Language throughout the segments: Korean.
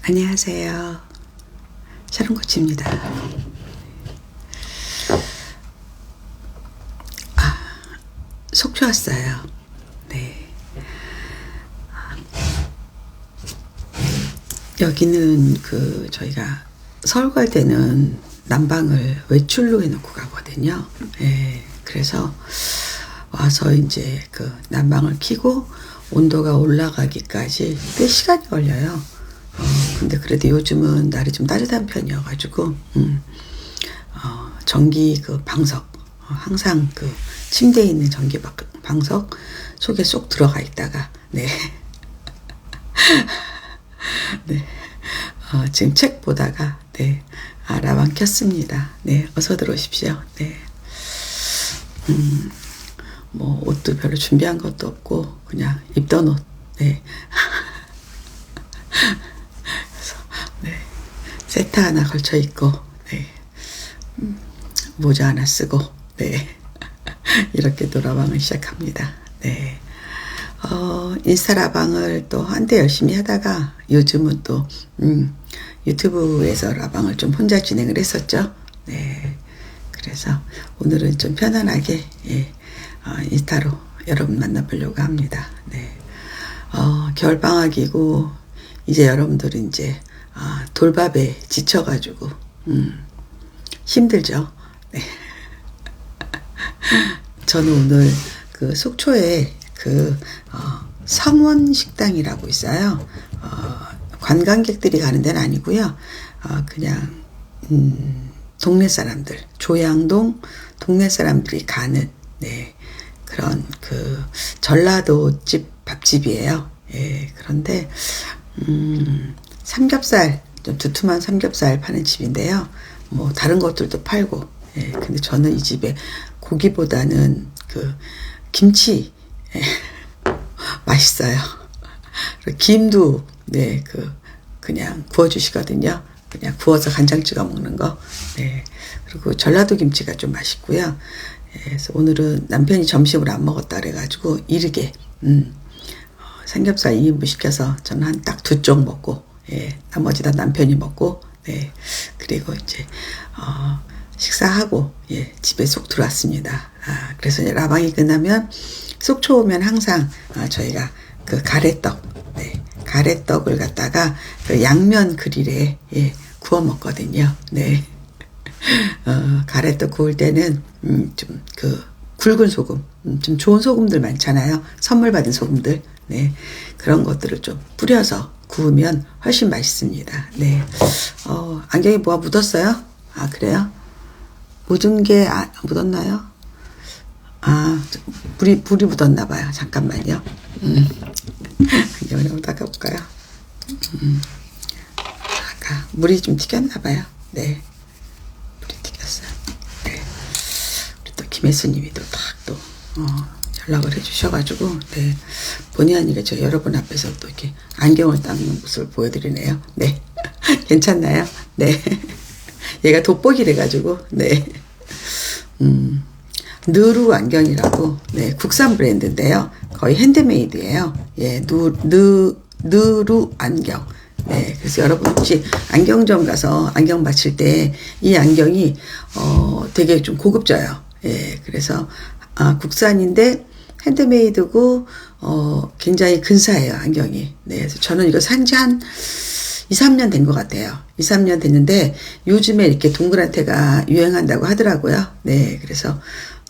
안녕하세요. 샤론코치입니다. 속초 왔어요. 네. 여기는 저희가 서울 갈 때는 난방을 외출로 해놓고 가거든요. 네. 그래서 와서 이제 난방을 켜고 온도가 올라가기까지 꽤 시간이 걸려요. 근데 그래도 요즘은 날이 좀 따뜻한 편이어가지고, 전기 방석, 항상 침대에 있는 전기 방석 속에 쏙 들어가 있다가, 네. 네. 지금 책 보다가, 네. 라방 켰습니다. 네. 어서 들어오십시오. 네. 옷도 별로 준비한 것도 없고, 그냥 입던 옷, 네. 네. 세트 하나 걸쳐 입고, 네. 모자 하나 쓰고, 네. 이렇게 또 라방을 시작합니다. 네. 인스타 라방을 또 한때 열심히 하다가 요즘은 또, 유튜브에서 라방을 좀 혼자 진행을 했었죠. 네. 그래서 오늘은 좀 편안하게, 예, 인스타로 여러분 만나보려고 합니다. 네. 겨울방학이고, 이제 여러분들은 이제, 돌밥에 지쳐가지고, 힘들죠. 네. 저는 오늘 속초에 성원식당이라고 있어요. 관광객들이 가는 데는 아니고요. 그냥, 동네 사람들, 조양동 동네 사람들이 가는, 네, 그런 전라도 집 밥집이에요. 예, 그런데, 삼겹살, 좀 두툼한 삼겹살 파는 집인데요. 뭐, 다른 것들도 팔고, 예, 근데 저는 이 집에 고기보다는 김치, 예, 맛있어요. 김도, 네, 그냥 구워주시거든요. 그냥 구워서 간장 찍어 먹는 거. 네. 그리고 전라도 김치가 좀 맛있고요. 예, 그래서 오늘은 남편이 점심을 안 먹었다 그래가지고, 이르게, 삼겹살 2인분 시켜서 저는 한 딱 2쪽 먹고, 예, 나머지 다 남편이 먹고, 네. 그리고 이제, 식사하고, 예, 집에 쏙 들어왔습니다. 그래서 이제 라방이 끝나면, 속초 오면 항상, 저희가 가래떡, 네. 가래떡을 갖다가 양면 그릴에, 예, 구워 먹거든요. 네. 가래떡 구울 때는, 좀 굵은 소금, 좀 좋은 소금들 많잖아요. 선물 받은 소금들. 네. 그런 것들을 좀 뿌려서 구우면 훨씬 맛있습니다. 네. 안경에 뭐가 묻었어요? 그래요? 묻은 게, 묻었나요? 물이 묻었나봐요. 잠깐만요. 안경을 한번 닦아볼까요? 물이 좀 튀겼나봐요. 네. 물이 튀겼어요. 네. 우리 또 김혜수님이 또 연락을 해주셔가지고, 네. 본의 아니게 저 여러분 앞에서 또 이렇게 안경을 닦는 모습을 보여드리네요. 네. 괜찮나요? 네. 얘가 돋보기래가지고, 네. 느루 안경이라고, 네. 국산 브랜드인데요. 거의 핸드메이드예요. 예. 느루 안경. 네. 그래서 여러분 혹시 안경점 가서 안경 맞힐 때 이 안경이, 되게 좀 고급져요. 예. 그래서, 국산인데, 핸드메이드고, 굉장히 근사해요, 안경이. 네, 그래서 저는 이거 산지 한 2, 3년 된 것 같아요. 2, 3년 됐는데, 요즘에 이렇게 동그랗게가 유행한다고 하더라고요. 네, 그래서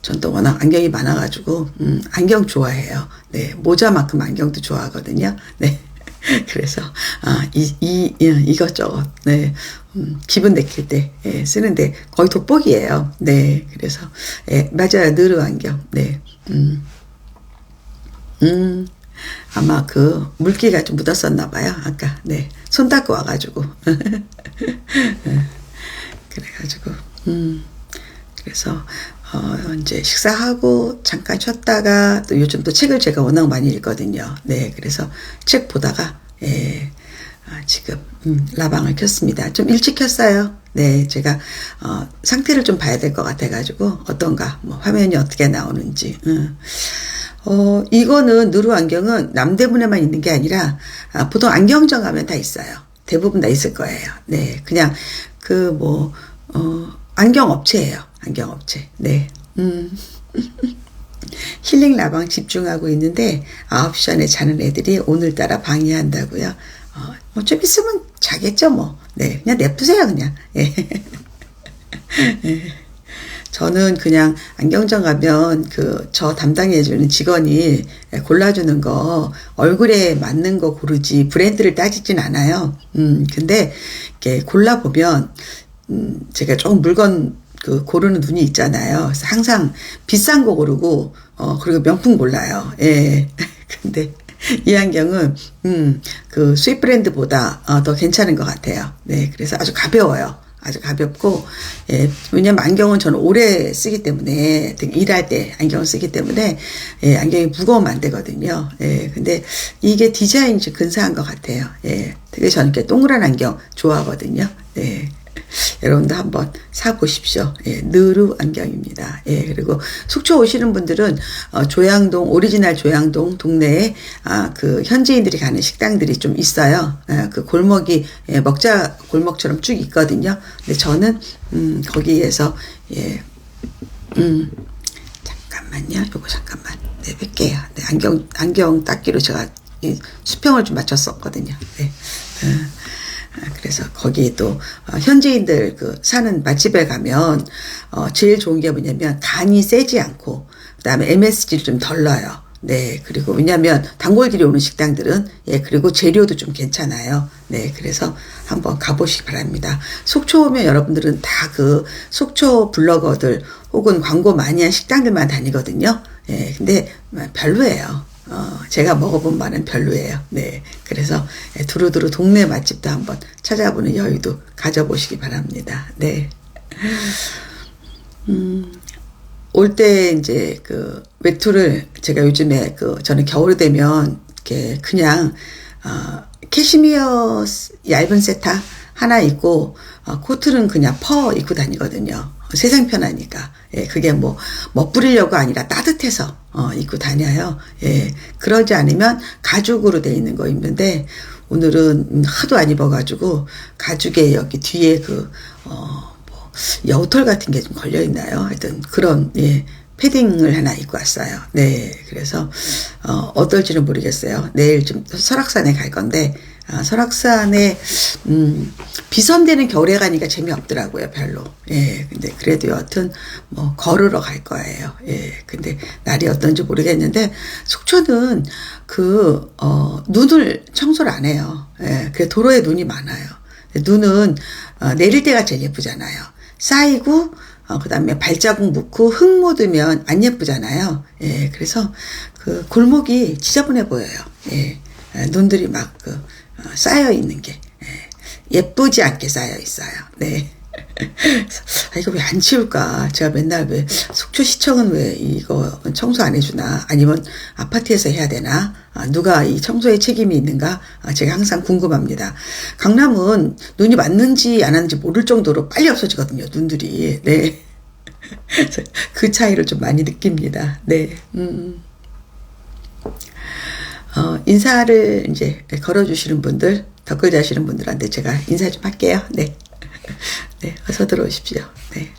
전 또 워낙 안경이 많아가지고, 안경 좋아해요. 네, 모자만큼 안경도 좋아하거든요. 네. 그래서, 이것저것, 네, 기분 내킬 때, 예, 쓰는데 거의 돋보기예요. 네, 그래서, 예, 맞아요. 느르 안경. 네, 아마 물기가 좀 묻었었나 봐요. 아까, 네, 손 닦고 와가지고. 그래가지고, 그래서, 이제 식사하고 잠깐 쉬었다가 또 요즘 또 책을 제가 워낙 많이 읽거든요. 네, 그래서 책 보다가, 예, 지금, 라방을 켰습니다. 좀 일찍 켰어요. 네, 제가, 상태를 좀 봐야 될 것 같아가지고, 어떤가, 뭐, 화면이 어떻게 나오는지, 이거는 누루 안경은 남대문에만 있는 게 아니라 보통 안경점 가면 다 있어요. 대부분 다 있을 거예요. 네, 그냥 안경 업체예요. 안경 업체. 네. 힐링 라방 집중하고 있는데 9시 안에 자는 애들이 오늘따라 방해한다고요. 좀 있으면 자겠죠, 뭐. 네, 그냥 냅두세요, 그냥. 예. 저는 그냥 안경점 가면 저 담당해주는 직원이 골라주는 거, 얼굴에 맞는 거 고르지, 브랜드를 따지진 않아요. 근데, 이렇게 골라보면, 제가 조금 물건 고르는 눈이 있잖아요. 그래서 항상 비싼 거 고르고, 그리고 명품 골라요. 예. 근데, 이 안경은, 수입 브랜드보다 더 괜찮은 것 같아요. 네. 그래서 아주 가벼워요. 아주 가볍고, 예, 왜냐면 안경은 저는 오래 쓰기 때문에, 일할 때 안경을 쓰기 때문에, 예, 안경이 무거우면 안 되거든요. 예, 근데 이게 디자인이 좀 근사한 것 같아요. 예, 되게 저는 이렇게 동그란 안경 좋아하거든요. 네. 여러분도 한번 사보십시오. 예, 느루 안경입니다. 예, 그리고 속초 오시는 분들은, 조양동, 오리지널 조양동 동네에, 현지인들이 가는 식당들이 좀 있어요. 골목이, 예, 먹자 골목처럼 쭉 있거든요. 근데 저는, 거기에서, 예, 잠깐만요. 요거 잠깐만. 네, 뺄게요. 네, 안경 닦기로 제가 수평을 좀 맞췄었거든요. 네. 그래서 거기 또 현지인들 사는 맛집에 가면 제일 좋은 게 뭐냐면 간이 세지 않고 그다음에 MSG를 좀 덜 넣어요. 네, 그리고 왜냐하면 단골들이 오는 식당들은 예, 그리고 재료도 좀 괜찮아요. 네, 그래서 한번 가보시기 바랍니다. 속초 오면 여러분들은 다 속초 블로거들 혹은 광고 많이 한 식당들만 다니거든요. 예, 근데 별로예요. 제가 먹어본 바는 별로예요. 네. 그래서 두루두루 동네 맛집도 한번 찾아보는 여유도 가져보시기 바랍니다. 네. 올 때 이제 외투를 제가 요즘에 저는 겨울이 되면 이렇게 그냥, 캐시미어 얇은 세타 하나 입고, 코트는 그냥 퍼 입고 다니거든요. 세상 편하니까. 예, 그게 뿌리려고 아니라 따뜻해서, 입고 다녀요. 예, 그러지 않으면 가죽으로 돼 있는 거 입는데, 오늘은 하도 안 입어가지고, 가죽에 여기 뒤에 여우털 같은 게 좀 걸려있나요? 하여튼 그런, 예, 패딩을 하나 입고 왔어요. 네, 그래서, 어떨지는 모르겠어요. 내일 좀 설악산에 갈 건데, 설악산에, 비선되는 겨울에 가니까 재미없더라고요, 별로. 예, 근데 그래도 여하튼, 걸으러 갈 거예요. 예, 근데 날이 어떤지 모르겠는데, 속초는 눈을 청소를 안 해요. 예, 그래 도로에 눈이 많아요. 눈은, 내릴 때가 제일 예쁘잖아요. 쌓이고, 그 다음에 발자국 묻고 흙 묻으면 안 예쁘잖아요. 예, 그래서 골목이 지저분해 보여요. 예, 눈들이 막 쌓여 있는 게, 예쁘지 않게 쌓여 있어요. 네. 이거 왜 안 치울까? 제가 맨날 왜 속초시청은 왜 이거 청소 안 해주나? 아니면 아파트에서 해야 되나? 누가 이 청소에 책임이 있는가? 제가 항상 궁금합니다. 강남은 눈이 맞는지 안 왔는지 모를 정도로 빨리 없어지거든요, 눈들이. 네. 그 차이를 좀 많이 느낍니다. 네. 인사를 이제 걸어주시는 분들, 댓글 다시는 분들한테 제가 인사 좀 할게요. 네. 네, 어서 들어오십시오. 네.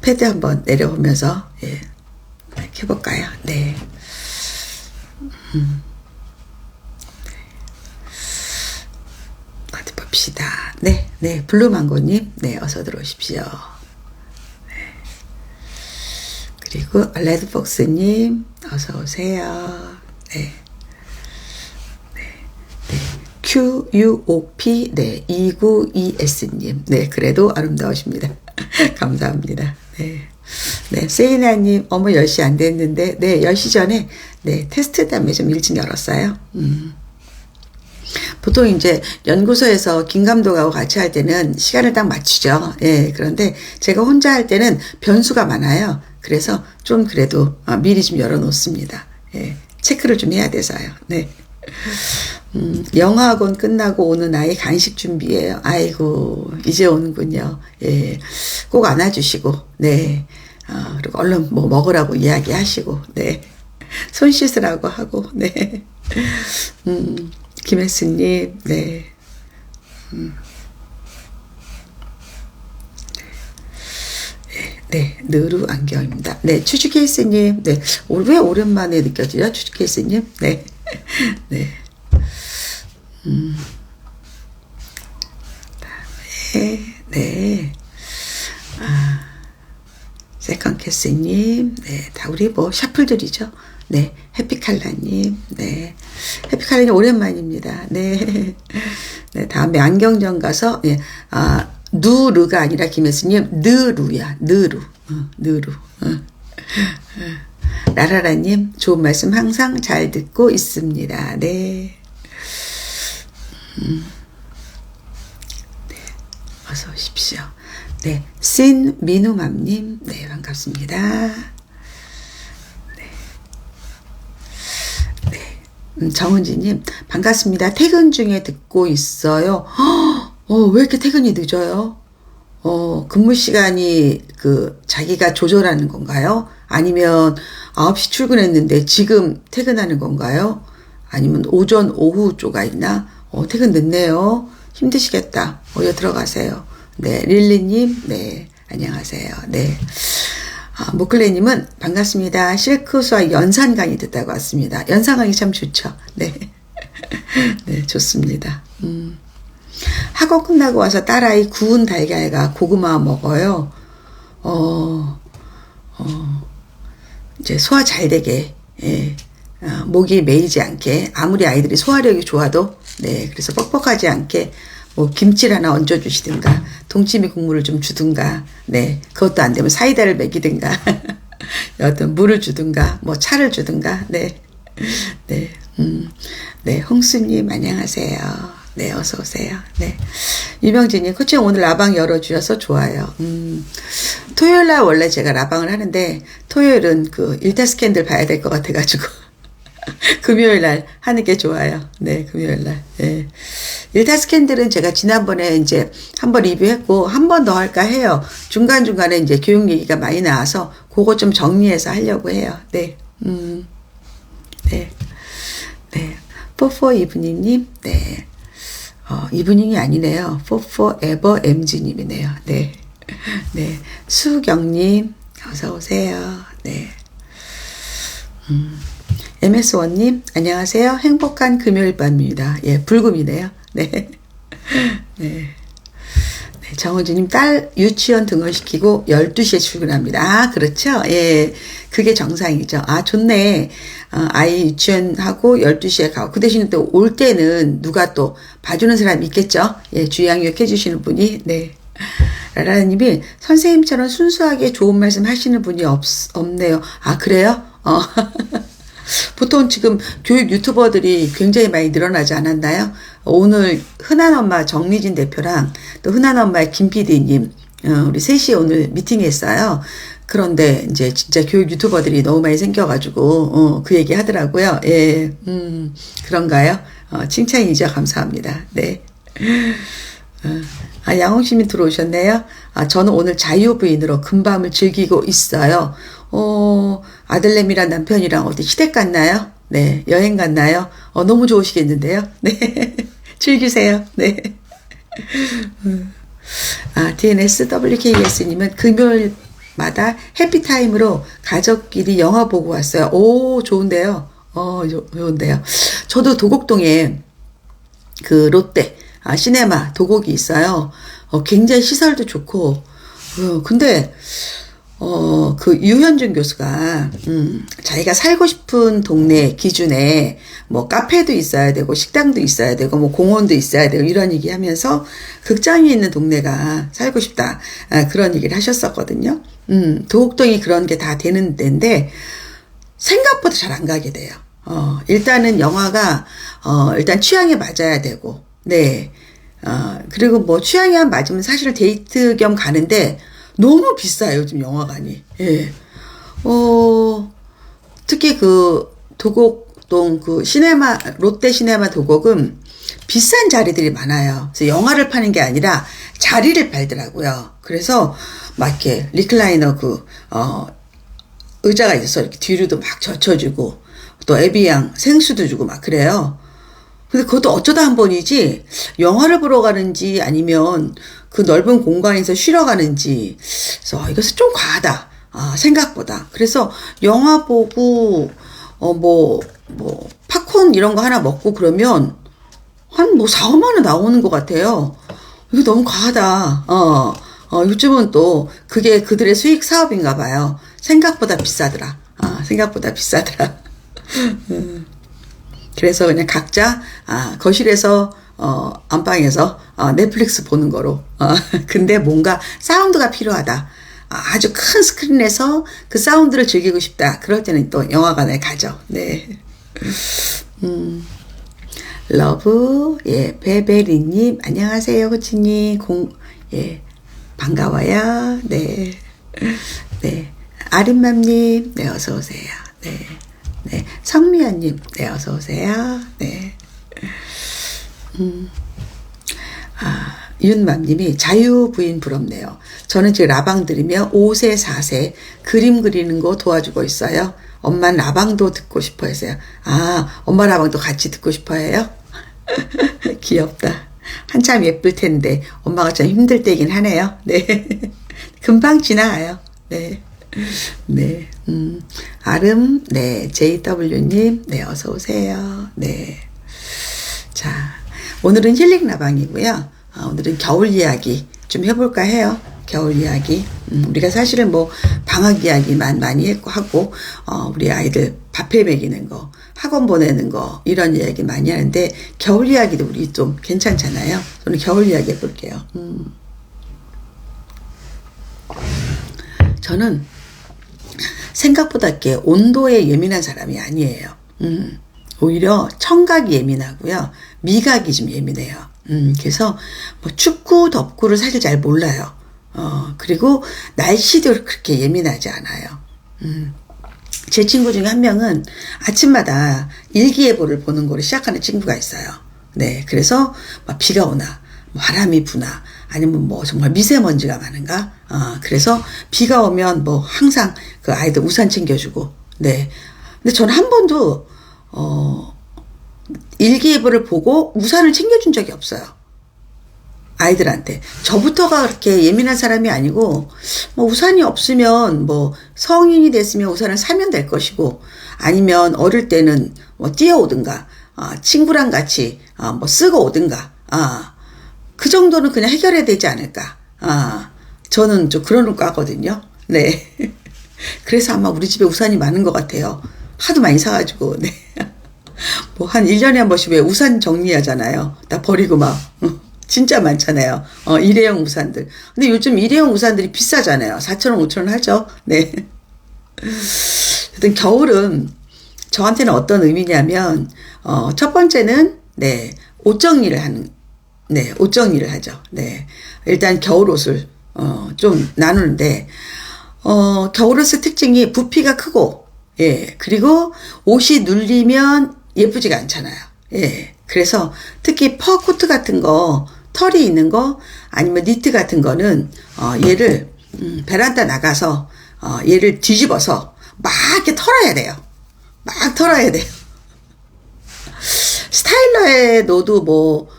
패드 한번 내려오면서, 예, 해볼까요? 네. 어디 봅시다. 네, 네, 블루망고님, 네, 어서 들어오십시오. 네. 그리고 레드폭스님, 어서 오세요. 네. QUOP, 네, 292S님. 네, 그래도 아름다우십니다. 감사합니다. 네. 네, 세이나님, 어머, 10시 안 됐는데, 네, 10시 전에, 네, 테스트 때문에 좀 일찍 열었어요. 보통 이제 연구소에서 김 감독하고 같이 할 때는 시간을 딱 맞추죠. 예, 그런데 제가 혼자 할 때는 변수가 많아요. 그래서 좀 그래도 미리 좀 열어놓습니다. 예, 체크를 좀 해야 돼서요. 네. 영어학원 끝나고 오는 아이 간식 준비해요. 아이고, 이제 오는군요. 예, 꼭 안아주시고, 네. 그리고 얼른 먹으라고 이야기하시고, 네. 손 씻으라고 하고, 네. 김혜수님, 네. 네, 느루 안경입니다. 네, 추주케이스님, 네. 왜 오랜만에 느껴지죠? 추주케이스님, 네. 네. 네, 네. 세컨캐스님, 네, 다 우리 뭐 샤플들이죠. 네, 해피칼라님, 네, 해피칼라님 오랜만입니다. 네, 네, 다음에 안경점 가서 예, 누르가 아니라 김혜수님 느루야, 느루, 느루. 라라라님 좋은 말씀 항상 잘 듣고 있습니다. 네. 네, 어서 오십시오. 네, 신민우맘님, 네, 반갑습니다. 네, 네, 정은지님, 반갑습니다. 퇴근 중에 듣고 있어요. 왜 이렇게 퇴근이 늦어요? 근무 시간이 자기가 조절하는 건가요? 아니면 9시 출근했는데 지금 퇴근하는 건가요? 아니면 오전, 오후 쪽가 있나? 퇴근 늦네요. 힘드시겠다. 어여 들어가세요. 네, 릴리님, 네, 안녕하세요. 네. 모클레님은 반갑습니다. 실크수와 연산 강의 듣다고 왔습니다. 연산 강의 참 좋죠. 네. 네, 좋습니다. 학원 끝나고 와서 딸아이 구운 달걀과 고구마 먹어요. 이제 소화 잘 되게, 예. 목이 메이지 않게, 아무리 아이들이 소화력이 좋아도, 네, 그래서 뻑뻑하지 않게, 뭐, 김치를 하나 얹어주시든가, 동치미 국물을 좀 주든가, 네, 그것도 안 되면 사이다를 먹이든가, 어떤 물을 주든가, 뭐, 차를 주든가, 네, 네, 네, 홍수님, 안녕하세요. 네, 어서오세요. 네. 유명진님, 코치님 오늘 라방 열어주셔서 좋아요. 토요일날 원래 제가 라방을 하는데, 토요일은 일타 스캔들 봐야 될 것 같아가지고, 금요일날 하는 게 좋아요. 네, 금요일날. 네. 일타 스캔들은 제가 지난번에 이제 한번 리뷰했고, 한 번 더 할까 해요. 중간중간에 이제 교육 얘기가 많이 나와서, 그거 좀 정리해서 하려고 해요. 네. 네. 네. 포포 이브닝님, 네. 이브닝이 아니네요. 포포에버 MG님이네요. 네. 네. 수경님, 어서오세요. 네. MS원님, 안녕하세요. 행복한 금요일 밤입니다. 예, 불금이네요. 네. 네. 네, 정은주님, 딸 유치원 등원시키고 12시에 출근합니다. 그렇죠? 예. 그게 정상이죠. 좋네. 아이 유치원하고 12시에 가고. 그 대신에 또 올 때는 누가 또 봐주는 사람이 있겠죠? 예, 주양육 해주시는 분이. 네. 라라님이 선생님처럼 순수하게 좋은 말씀 하시는 분이 없네요. 그래요? 보통 지금 교육 유튜버들이 굉장히 많이 늘어나지 않았나요? 오늘 흔한 엄마 정리진 대표랑 또 흔한 엄마의 김 PD님, 우리 셋이 오늘 미팅했어요. 그런데 이제 진짜 교육 유튜버들이 너무 많이 생겨가지고, 그 얘기 하더라고요. 예, 그런가요? 칭찬이죠. 감사합니다. 네. 양홍심이 들어오셨네요. 저는 오늘 자유부인으로 금밤을 즐기고 있어요. 아들내미랑 남편이랑 어디 시댁 갔나요? 네, 여행 갔나요? 너무 좋으시겠는데요? 네, 즐기세요. 네. DNS WKS님은 금요일마다 해피타임으로 가족끼리 영화 보고 왔어요. 오, 좋은데요? 좋은데요? 저도 도곡동에 롯데, 시네마 도곡이 있어요. 굉장히 시설도 좋고, 근데, 유현준 교수가, 자기가 살고 싶은 동네 기준에, 뭐, 카페도 있어야 되고, 식당도 있어야 되고, 뭐, 공원도 있어야 되고, 이런 얘기 하면서, 극장이 있는 동네가 살고 싶다. 그런 얘기를 하셨었거든요. 도곡동이 그런 게 다 되는 데인데, 생각보다 잘 안 가게 돼요. 일단은 영화가, 일단 취향에 맞아야 되고, 네. 그리고 뭐, 취향이 안 맞으면 사실은 데이트 겸 가는데, 너무 비싸요, 요즘 영화관이. 예. 특히 도곡동 시네마, 롯데 시네마 도곡은 비싼 자리들이 많아요. 그래서 영화를 파는 게 아니라 자리를 팔더라고요. 그래서 막 이렇게 리클라이너 의자가 있어서 이렇게 뒤로도 막 젖혀주고 또 에비앙 생수도 주고 막 그래요. 근데 그것도 어쩌다 한 번이지, 영화를 보러 가는지 아니면 그 넓은 공간에서 쉬러 가는지, 그래서 이것은 좀 과하다. 생각보다. 그래서 영화 보고, 팝콘 이런 거 하나 먹고 그러면 한 4, 5만 원 나오는 것 같아요. 이거 너무 과하다. 요즘은 또 그게 그들의 수익 사업인가 봐요. 생각보다 비싸더라. 생각보다 비싸더라. 그래서 그냥 각자 거실에서 안방에서 넷플릭스 보는 거로. 근데 뭔가 사운드가 필요하다. 아주 큰 스크린에서 그 사운드를 즐기고 싶다. 그럴 때는 또 영화관에 가죠. 네. 러브, 예, 베베리님, 안녕하세요, 코치님. 예, 반가워요. 네. 네. 아름맘님, 네, 어서오세요. 네. 네. 성미연님, 네, 어서오세요. 네. 윤맘님이 자유부인 부럽네요. 저는 지금 라방 들으며 5세, 4세 그림 그리는 거 도와주고 있어요. 엄마 라방도 듣고 싶어 했어요. 엄마 라방도 같이 듣고 싶어 해요? 귀엽다. 한참 예쁠 텐데 엄마가 참 힘들 때긴 하네요. 네. 금방 지나가요. 네. 네. 아름, 네. JW님, 네. 어서오세요. 네. 자, 오늘은 힐링 라방이고요. 오늘은 겨울 이야기 좀 해볼까 해요. 겨울 이야기. 우리가 사실은 방학 이야기만 많이 하고, 우리 아이들 밥해 먹이는 거, 학원 보내는 거, 이런 이야기 많이 하는데, 겨울 이야기도 우리 좀 괜찮잖아요. 저는 겨울 이야기 해볼게요. 저는 생각보다 이렇게 온도에 예민한 사람이 아니에요. 오히려 청각이 예민하고요. 미각이 좀 예민해요. 그래서 춥고 덥고를 사실 잘 몰라요. 그리고 날씨도 그렇게 예민하지 않아요. 제 친구 중에 한 명은 아침마다 일기예보를 보는 거를 시작하는 친구가 있어요. 네, 그래서 비가 오나, 바람이 부나, 아니면 정말 미세먼지가 많은가? 그래서 비가 오면 항상 그 아이들 우산 챙겨주고, 네. 근데 저는 한 번도, 일기예보를 보고 우산을 챙겨준 적이 없어요. 아이들한테. 저부터가 그렇게 예민한 사람이 아니고, 우산이 없으면, 성인이 됐으면 우산을 사면 될 것이고, 아니면 어릴 때는 뛰어오든가, 친구랑 같이, 쓰고 오든가, 그 정도는 그냥 해결해야 되지 않을까. 저는 좀 그런 과거든요. 네. 그래서 아마 우리 집에 우산이 많은 것 같아요. 하도 많이 사가지고, 네. 한 1년에 한 번씩 왜 우산 정리하잖아요. 다 버리고 진짜 많잖아요. 일회용 우산들. 근데 요즘 일회용 우산들이 비싸잖아요. 4,000원, 5,000원 하죠. 네. 하여튼 겨울은 저한테는 어떤 의미냐면, 첫 번째는, 네, 옷 정리를 하죠. 네. 일단 겨울 옷을, 좀 나누는데, 겨울 옷의 특징이 부피가 크고, 예, 그리고 옷이 눌리면 예쁘지가 않잖아요. 예, 그래서 특히 퍼 코트 같은 거, 털이 있는 거, 아니면 니트 같은 거는, 얘를, 베란다 나가서, 얘를 뒤집어서 막 이렇게 털어야 돼요. 막 털어야 돼요. 스타일러에 넣어도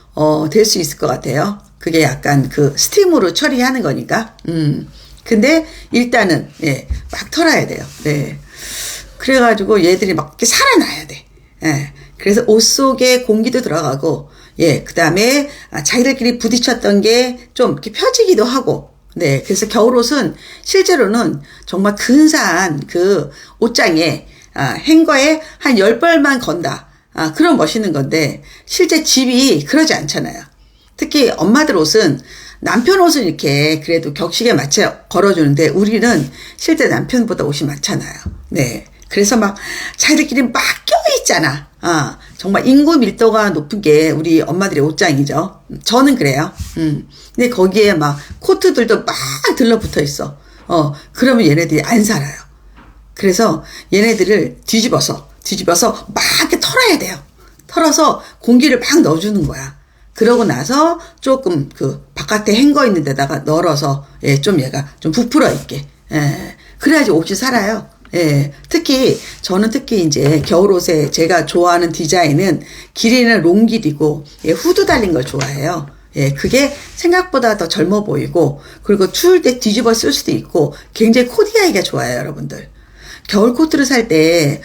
될 수 있을 것 같아요. 그게 약간 그 스팀으로 처리하는 거니까. 근데 일단은, 예, 막 털어야 돼요. 네. 그래가지고 얘들이 막 이렇게 살아나야 돼. 예. 그래서 옷 속에 공기도 들어가고, 예, 그 다음에 자기들끼리 부딪혔던 게 좀 이렇게 펴지기도 하고, 네. 그래서 겨울옷은 실제로는 정말 근사한 그 옷장에, 행거에 한 10벌만 건다. 그런 멋있는 건데, 실제 집이 그러지 않잖아요. 특히 엄마들 옷은, 남편 옷은 이렇게 그래도 격식에 맞춰 걸어주는데, 우리는 실제 남편보다 옷이 많잖아요. 네. 그래서 막 자기들끼리 막 껴있잖아. 정말 인구 밀도가 높은 게 우리 엄마들의 옷장이죠. 저는 그래요. 근데 거기에 막 코트들도 막 들러붙어 있어. 그러면 얘네들이 안 살아요. 그래서 얘네들을 뒤집어서 막 이렇게 털어야 돼요. 털어서 공기를 막 넣어주는 거야. 그러고 나서 조금 그 바깥에 헹궈 있는 데다가 널어서, 예, 좀 얘가 좀 부풀어 있게. 예. 그래야지 옷이 살아요. 예, 저는 특히 이제 겨울옷에 제가 좋아하는 디자인은 길이는 롱길이고, 예, 후드 달린 걸 좋아해요. 예, 그게 생각보다 더 젊어 보이고, 그리고 추울 때 뒤집어 쓸 수도 있고, 굉장히 코디하기가 좋아요, 여러분들. 겨울 코트를 살 때,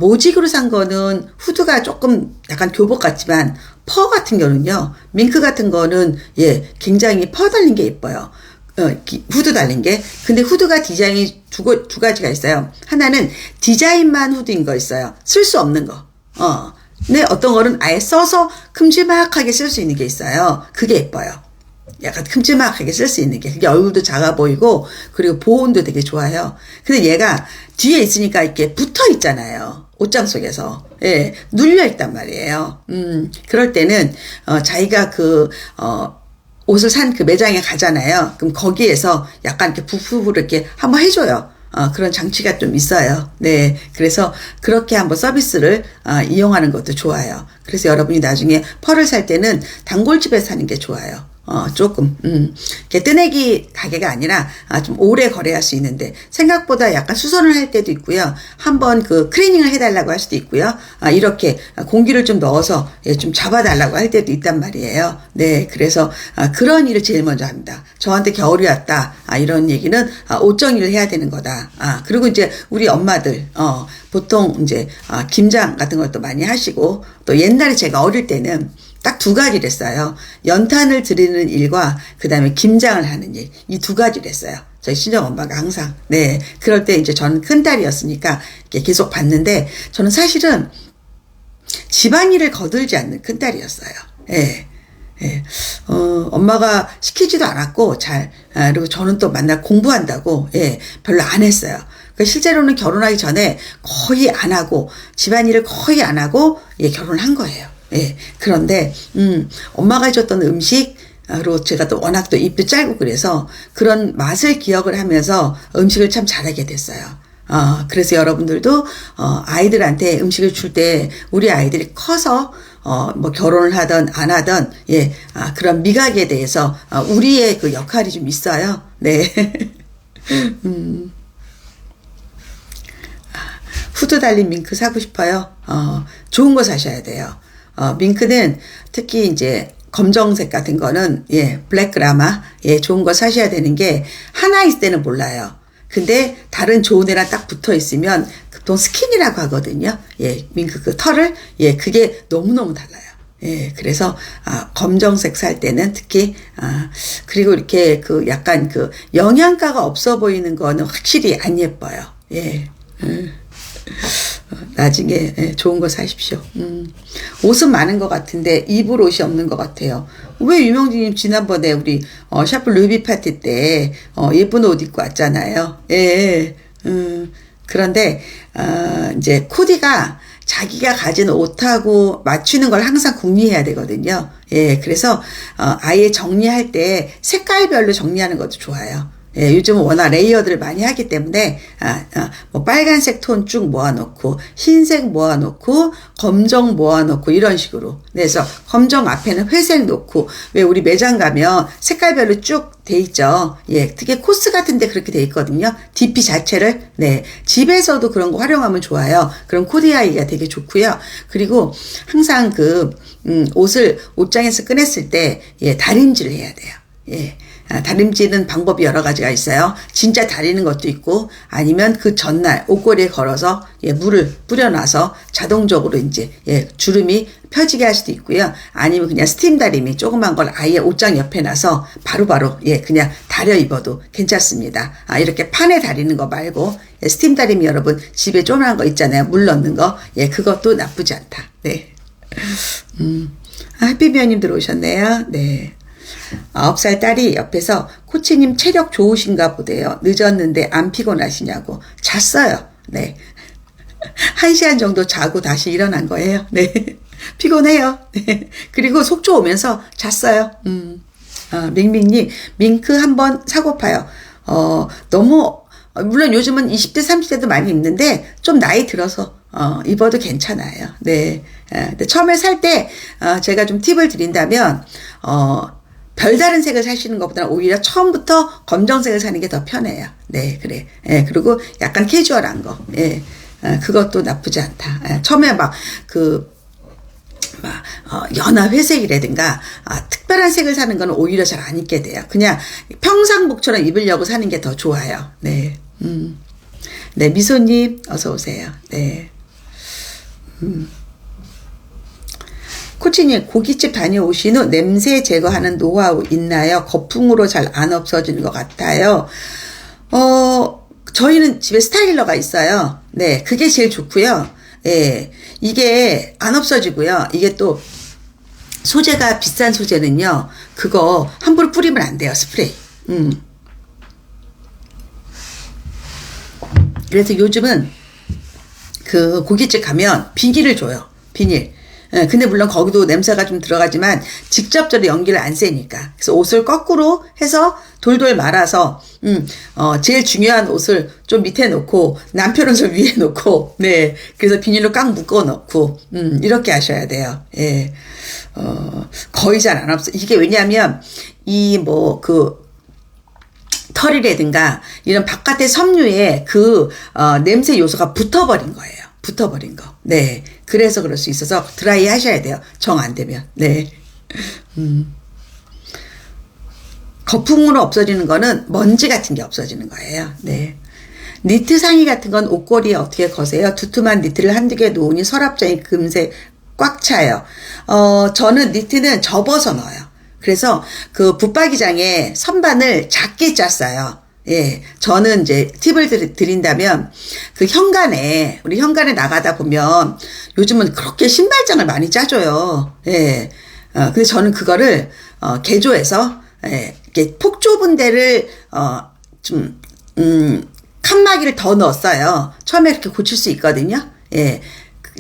모직으로 산 거는 후드가 조금 약간 교복 같지만, 퍼 같은 경우는요, 밍크 같은 거는, 예, 굉장히 퍼 달린 게 예뻐요. 후드 달린 게. 근데 후드가 디자인이 두 가지가 있어요. 하나는 디자인만 후드인 거 있어요. 쓸 수 없는 거. 근데 어떤 거는 아예 써서 큼지막하게 쓸 수 있는 게 있어요. 그게 예뻐요. 약간 큼지막하게 쓸 수 있는 게. 그게 얼굴도 작아 보이고, 그리고 보온도 되게 좋아요. 근데 얘가 뒤에 있으니까 이렇게 붙어 있잖아요. 옷장 속에서. 예, 눌려 있단 말이에요. 그럴 때는, 자기가 옷을 산 그 매장에 가잖아요. 그럼 거기에서 약간 이렇게 부프로 이렇게 한번 해줘요. 그런 장치가 좀 있어요. 네. 그래서 그렇게 한번 서비스를, 이용하는 것도 좋아요. 그래서 여러분이 나중에 펄을 살 때는 단골집에서 사는 게 좋아요. 조금, 이렇게 뜨내기 가게가 아니라, 좀 오래 거래할 수 있는데, 생각보다 약간 수선을 할 때도 있고요. 한번 클리닝을 해달라고 할 수도 있고요. 이렇게 공기를 좀 넣어서, 예, 좀 잡아달라고 할 때도 있단 말이에요. 네. 그래서, 그런 일을 제일 먼저 합니다. 저한테 겨울이 왔다. 이런 얘기는, 옷 정리를 해야 되는 거다. 그리고 이제 우리 엄마들, 보통 이제, 김장 같은 것도 많이 하시고, 또 옛날에 제가 어릴 때는, 딱 두 가지를 했어요. 연탄을 드리는 일과 그 다음에 김장을 하는 일. 이 두 가지를 했어요. 저희 친정엄마가 항상. 네. 그럴 때 이제 저는 큰딸이었으니까 계속 봤는데 저는 사실은 집안일을 거들지 않는 큰딸이었어요. 예. 예. 엄마가 시키지도 않았고 그리고 저는 또 맨날 공부한다고, 예, 별로 안 했어요. 실제로는 결혼하기 전에 거의 안 하고, 집안일을 거의 안 하고, 예, 결혼한 거예요. 예. 그런데, 엄마가 해줬던 음식으로 제가 또 워낙 또 입도 짧고 그래서 그런 맛을 기억을 하면서 음식을 참 잘하게 됐어요. 그래서 여러분들도, 아이들한테 음식을 줄 때 우리 아이들이 커서, 뭐 결혼을 하든 안 하든, 예, 그런 미각에 대해서, 우리의 그 역할이 좀 있어요. 네. 후드 달린 밍크 사고 싶어요. 좋은 거 사셔야 돼요. 밍크는 특히 이제 검정색 같은 거는, 예, 블랙그라마, 예, 좋은 거 사셔야 되는 게 하나 있을 때는 몰라요. 근데 다른 좋은 애랑 딱 붙어 있으면 보통 스킨이라고 하거든요. 예, 밍크 그 털을, 예, 그게 너무너무 달라요. 예, 그래서, 검정색 살 때는 특히, 그리고 이렇게 약간 영양가가 없어 보이는 거는 확실히 안 예뻐요. 예. 나중에, 예, 좋은 거 사십시오. 옷은 많은 것 같은데 입을 옷이 없는 것 같아요. 왜 유명진님 지난번에 우리 샤프 루비 파티 때 예쁜 옷 입고 왔잖아요. 예. 그런데 이제 코디가 자기가 가진 옷하고 맞추는 걸 항상 궁리해야 되거든요. 예. 그래서 아예 정리할 때 색깔별로 정리하는 것도 좋아요. 예, 요즘은 워낙 레이어드를 많이 하기 때문에, 뭐 빨간색 톤 쭉 모아놓고, 흰색 모아놓고, 검정 모아놓고, 이런 식으로. 그래서 검정 앞에는 회색 놓고, 왜 우리 매장 가면 색깔별로 쭉 돼 있죠. 예, 특히 코스 같은 데 그렇게 돼 있거든요. DP 자체를. 네. 집에서도 그런 거 활용하면 좋아요. 그럼 코디하기가 되게 좋고요. 그리고 항상 옷을 옷장에서 꺼냈을 때, 예, 다림질을 해야 돼요. 예. 다림질은 방법이 여러 가지가 있어요. 진짜 다리는 것도 있고, 아니면 그 전날 옷걸이에 걸어서, 예, 물을 뿌려놔서 자동적으로 이제, 예, 주름이 펴지게 할 수도 있고요. 아니면 그냥 스팀 다림이 조그만 걸 아예 옷장 옆에 놔서 바로바로, 예, 그냥 다려 입어도 괜찮습니다. 이렇게 판에 다리는 거 말고, 예, 스팀 다림이 여러분 집에 조그만 거 있잖아요. 물 넣는 거. 예, 그것도 나쁘지 않다. 네. 햇빛비어님 들어오셨네요. 네. 9살 딸이 옆에서 코치님 체력 좋으신가 보대요. 늦었는데 안 피곤하시냐고. 잤어요. 네. 1시간 정도 자고 다시 일어난 거예요. 네. 피곤해요. 네. 그리고 속초 오면서 잤어요. 밍밍님, 밍크 한번 사고파요. 너무, 물론 요즘은 20대, 30대도 많이 입는데, 좀 나이 들어서, 입어도 괜찮아요. 네. 근데 처음에 살 때, 제가 좀 팁을 드린다면, 별다른 색을 사시는 것보다는 오히려 처음부터 검정색을 사는 게 더 편해요. 네, 그래. 예, 그리고 약간 캐주얼한 거. 예, 그것도 나쁘지 않다. 예, 처음에 연한 회색이라든가, 특별한 색을 사는 거는 오히려 잘 안 입게 돼요. 그냥 평상복처럼 입으려고 사는 게 더 좋아요. 네, 네, 미소님, 어서오세요. 네. 코치님, 고깃집 다녀오신 후 냄새 제거하는 노하우 있나요? 거품으로 잘 안 없어지는 것 같아요. 저희는 집에 스타일러가 있어요. 네, 그게 제일 좋고요. 예, 이게 안 없어지고요. 이게 또 소재가 비싼 소재는요, 그거 함부로 뿌리면 안 돼요, 스프레이. 그래서 요즘은 그 고깃집 가면 비닐을 줘요. 비닐. 예, 근데 물론 거기도 냄새가 좀 들어가지만 직접적으로 연기를 안 쐬니까. 그래서 옷을 거꾸로 해서 돌돌 말아서, 제일 중요한 옷을 좀 밑에 놓고, 남편 옷을 위에 놓고, 네. 그래서 비닐로 꽉 묶어 놓고, 이렇게 하셔야 돼요. 예. 거의 잘 안 없어. 이게 왜냐하면, 털이라든가, 이런 바깥의 섬유에 냄새 요소가 붙어버린 거예요. 붙어버린 거. 네. 그래서 그럴 수 있어서 드라이 하셔야 돼요. 정 안 되면. 네. 거품으로 없어지는 거는 먼지 같은 게 없어지는 거예요. 네. 니트 상의 같은 건 옷걸이에 어떻게 거세요? 두툼한 니트를 한두 개 놓으니 서랍장이 금세 꽉 차요. 저는 니트는 접어서 넣어요. 그래서 그 붙박이장에 선반을 작게 짰어요. 예, 저는 이제 팁을 드린다면, 우리 현관에 나가다 보면, 요즘은 그렇게 신발장을 많이 짜줘요. 예, 근데 저는 그거를, 개조해서, 예, 이렇게 폭 좁은 데를, 칸막이를 더 넣었어요. 처음에 이렇게 고칠 수 있거든요. 예.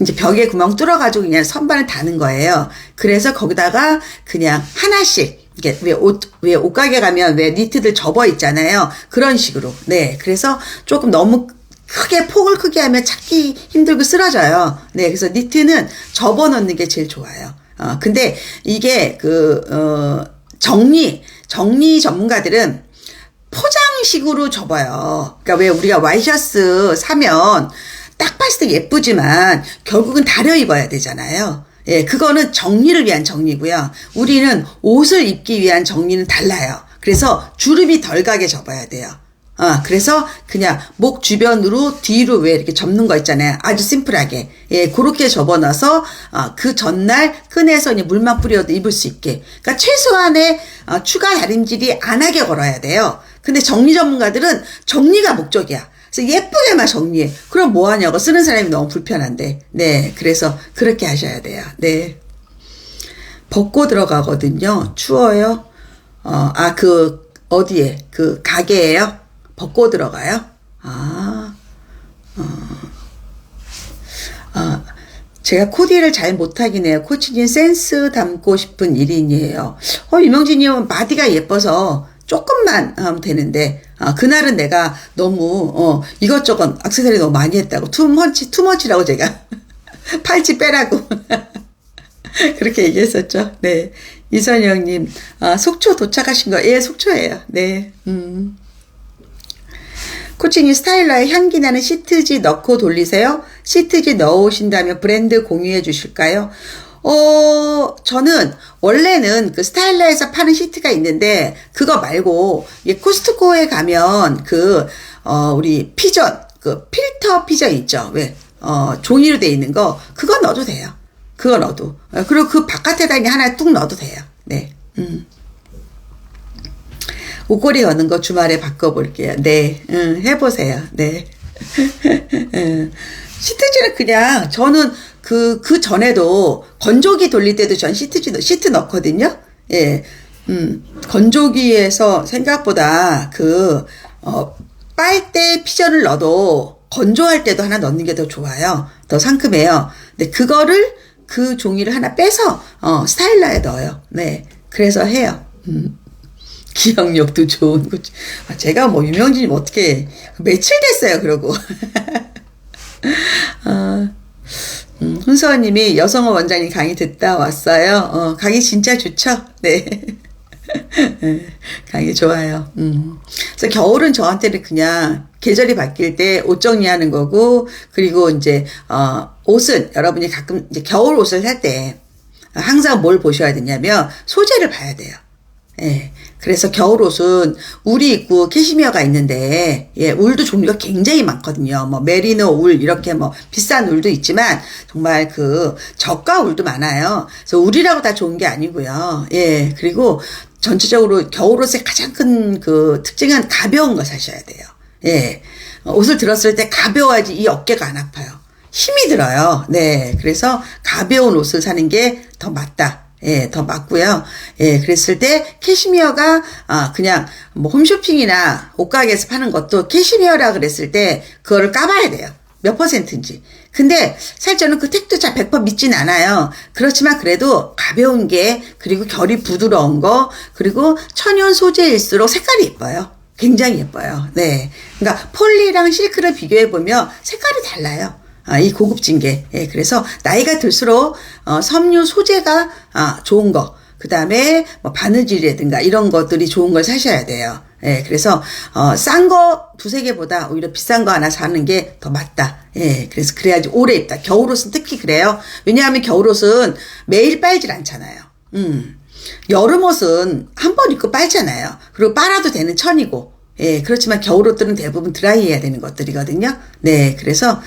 이제 벽에 구멍 뚫어가지고 그냥 선반을 다는 거예요. 그래서 거기다가 그냥 하나씩, 이게 왜 옷가게 가면 왜 니트들 접어 있잖아요. 그런 식으로. 네. 그래서 조금 너무 폭을 크게 하면 찾기 힘들고 쓰러져요. 네. 그래서 니트는 접어 넣는 게 제일 좋아요. 근데 이게 정리 전문가들은 포장식으로 접어요. 그러니까 왜 우리가 와이셔츠 사면 딱 봤을 때 예쁘지만 결국은 다려 입어야 되잖아요. 예, 그거는 정리를 위한 정리고요. 우리는 옷을 입기 위한 정리는 달라요. 그래서 주름이 덜 가게 접어야 돼요. 그래서 그냥 목 주변으로 뒤로 왜 이렇게 접는 거 있잖아요. 아주 심플하게. 예, 그렇게 접어놔서, 그 전날 꺼내서 이제 물만 뿌려도 입을 수 있게. 그러니까 최소한의, 추가 다림질이 안 하게 걸어야 돼요. 근데 정리 전문가들은 정리가 목적이야. 그래서 예쁘게만 정리해. 그럼 뭐 하냐고. 쓰는 사람이 너무 불편한데. 네. 그래서 그렇게 하셔야 돼요. 네. 벗고 들어가거든요. 추워요. 어디에? 가게에요? 벗고 들어가요? 제가 코디를 잘 못하긴 해요. 코치님 센스 담고 싶은 1인이에요. 유명진님은 바디가 예뻐서 조금만 하면 되는데, 그날은 내가 너무, 이것저것 액세서리 너무 많이 했다고, 투머치라고 제가, 팔찌 빼라고. 그렇게 얘기했었죠. 네. 이선영님, 속초 도착하신 거, 예, 속초예요. 네. 코치님 스타일러에 향기 나는 시트지 넣고 돌리세요? 시트지 넣으신다면 브랜드 공유해 주실까요? 저는 원래는 그 스타일러에서 파는 시트가 있는데 그거 말고 코스트코에 가면 우리 피전 필터 피전 있죠. 왜 종이로 돼 있는 거 그거 넣어도 돼요. 그거 넣어도 그리고 그 바깥에다 하나 뚝 넣어도 돼요. 네. 옷걸이 여는 거 주말에 바꿔볼게요. 네. 해보세요. 네. 시트지는 그냥 저는 그 전에도 건조기 돌릴 때도 전 시트 넣거든요. 예. 건조기에서 생각보다 빨대 피전을 넣어도 건조할 때도 하나 넣는 게 더 좋아요. 더 상큼해요. 근데 그거를 그 종이를 하나 빼서 스타일러에 넣어요. 네. 그래서 해요. 기억력도 좋은 거지. 제가 유명진이 어떻게 며칠 됐어요. 그러고. 훈서원님이 여성어 원장님 강의 듣다 왔어요. 강의 진짜 좋죠? 네. 강의 좋아요. 그래서 겨울은 저한테는 그냥 계절이 바뀔 때 옷 정리하는 거고, 그리고 이제, 옷은 여러분이 가끔 이제 겨울 옷을 살 때 항상 뭘 보셔야 되냐면 소재를 봐야 돼요. 예. 그래서 겨울 옷은 울이 있고 캐시미어가 있는데, 예, 울도 종류가 굉장히 많거든요. 뭐, 메리노 울, 이렇게 뭐, 비싼 울도 있지만, 정말 그, 저가 울도 많아요. 그래서 울이라고 다 좋은 게 아니고요. 예. 그리고 전체적으로 겨울 옷의 가장 큰 그 특징은 가벼운 거 사셔야 돼요. 예. 옷을 들었을 때 가벼워야지 이 어깨가 안 아파요. 힘이 들어요. 네. 그래서 가벼운 옷을 사는 게 더 맞다. 예, 더 맞고요. 예, 그랬을 때 캐시미어가 그냥 뭐 홈쇼핑이나 옷가게에서 파는 것도 캐시미어라 그랬을 때 그거를 까봐야 돼요. 몇 %인지. 근데 사실 저는 그 택도 잘 100% 믿진 않아요. 그렇지만 그래도 가벼운 게, 그리고 결이 부드러운 거, 그리고 천연 소재일수록 색깔이 예뻐요. 굉장히 예뻐요. 네. 그러니까 폴리랑 실크를 비교해 보면 색깔이 달라요. 이 고급진 게. 예, 그래서 나이가 들수록 섬유 소재가 좋은 거, 그 다음에 뭐 바느질이라든가 이런 것들이 좋은 걸 사셔야 돼요. 예, 그래서 싼 거 두세 개보다 오히려 비싼 거 하나 사는 게 더 맞다. 예, 그래서 그래야지 오래 입다. 겨울옷은 특히 그래요. 왜냐하면 겨울옷은 매일 빨질 않잖아요. 여름옷은 한 번 입고 빨잖아요. 그리고 빨아도 되는 천이고. 예, 그렇지만 겨울옷들은 대부분 드라이 해야 되는 것들이거든요. 네, 그래서,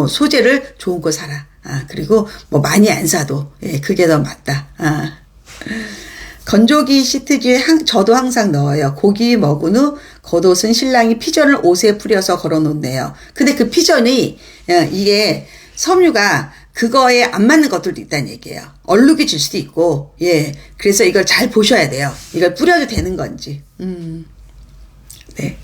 소재를 좋은 거 사라. 그리고 뭐 많이 안 사도, 예, 그게 더 맞다. 건조기 시트지에 저도 항상 넣어요. 고기 먹은 후 겉옷은 신랑이 피전을 옷에 뿌려서 걸어 놓네요. 근데 그 피전이, 이게 섬유가 그거에 안 맞는 것들도 있다는 얘기예요. 얼룩이 질 수도 있고, 예, 그래서 이걸 잘 보셔야 돼요. 이걸 뿌려도 되는 건지. 네.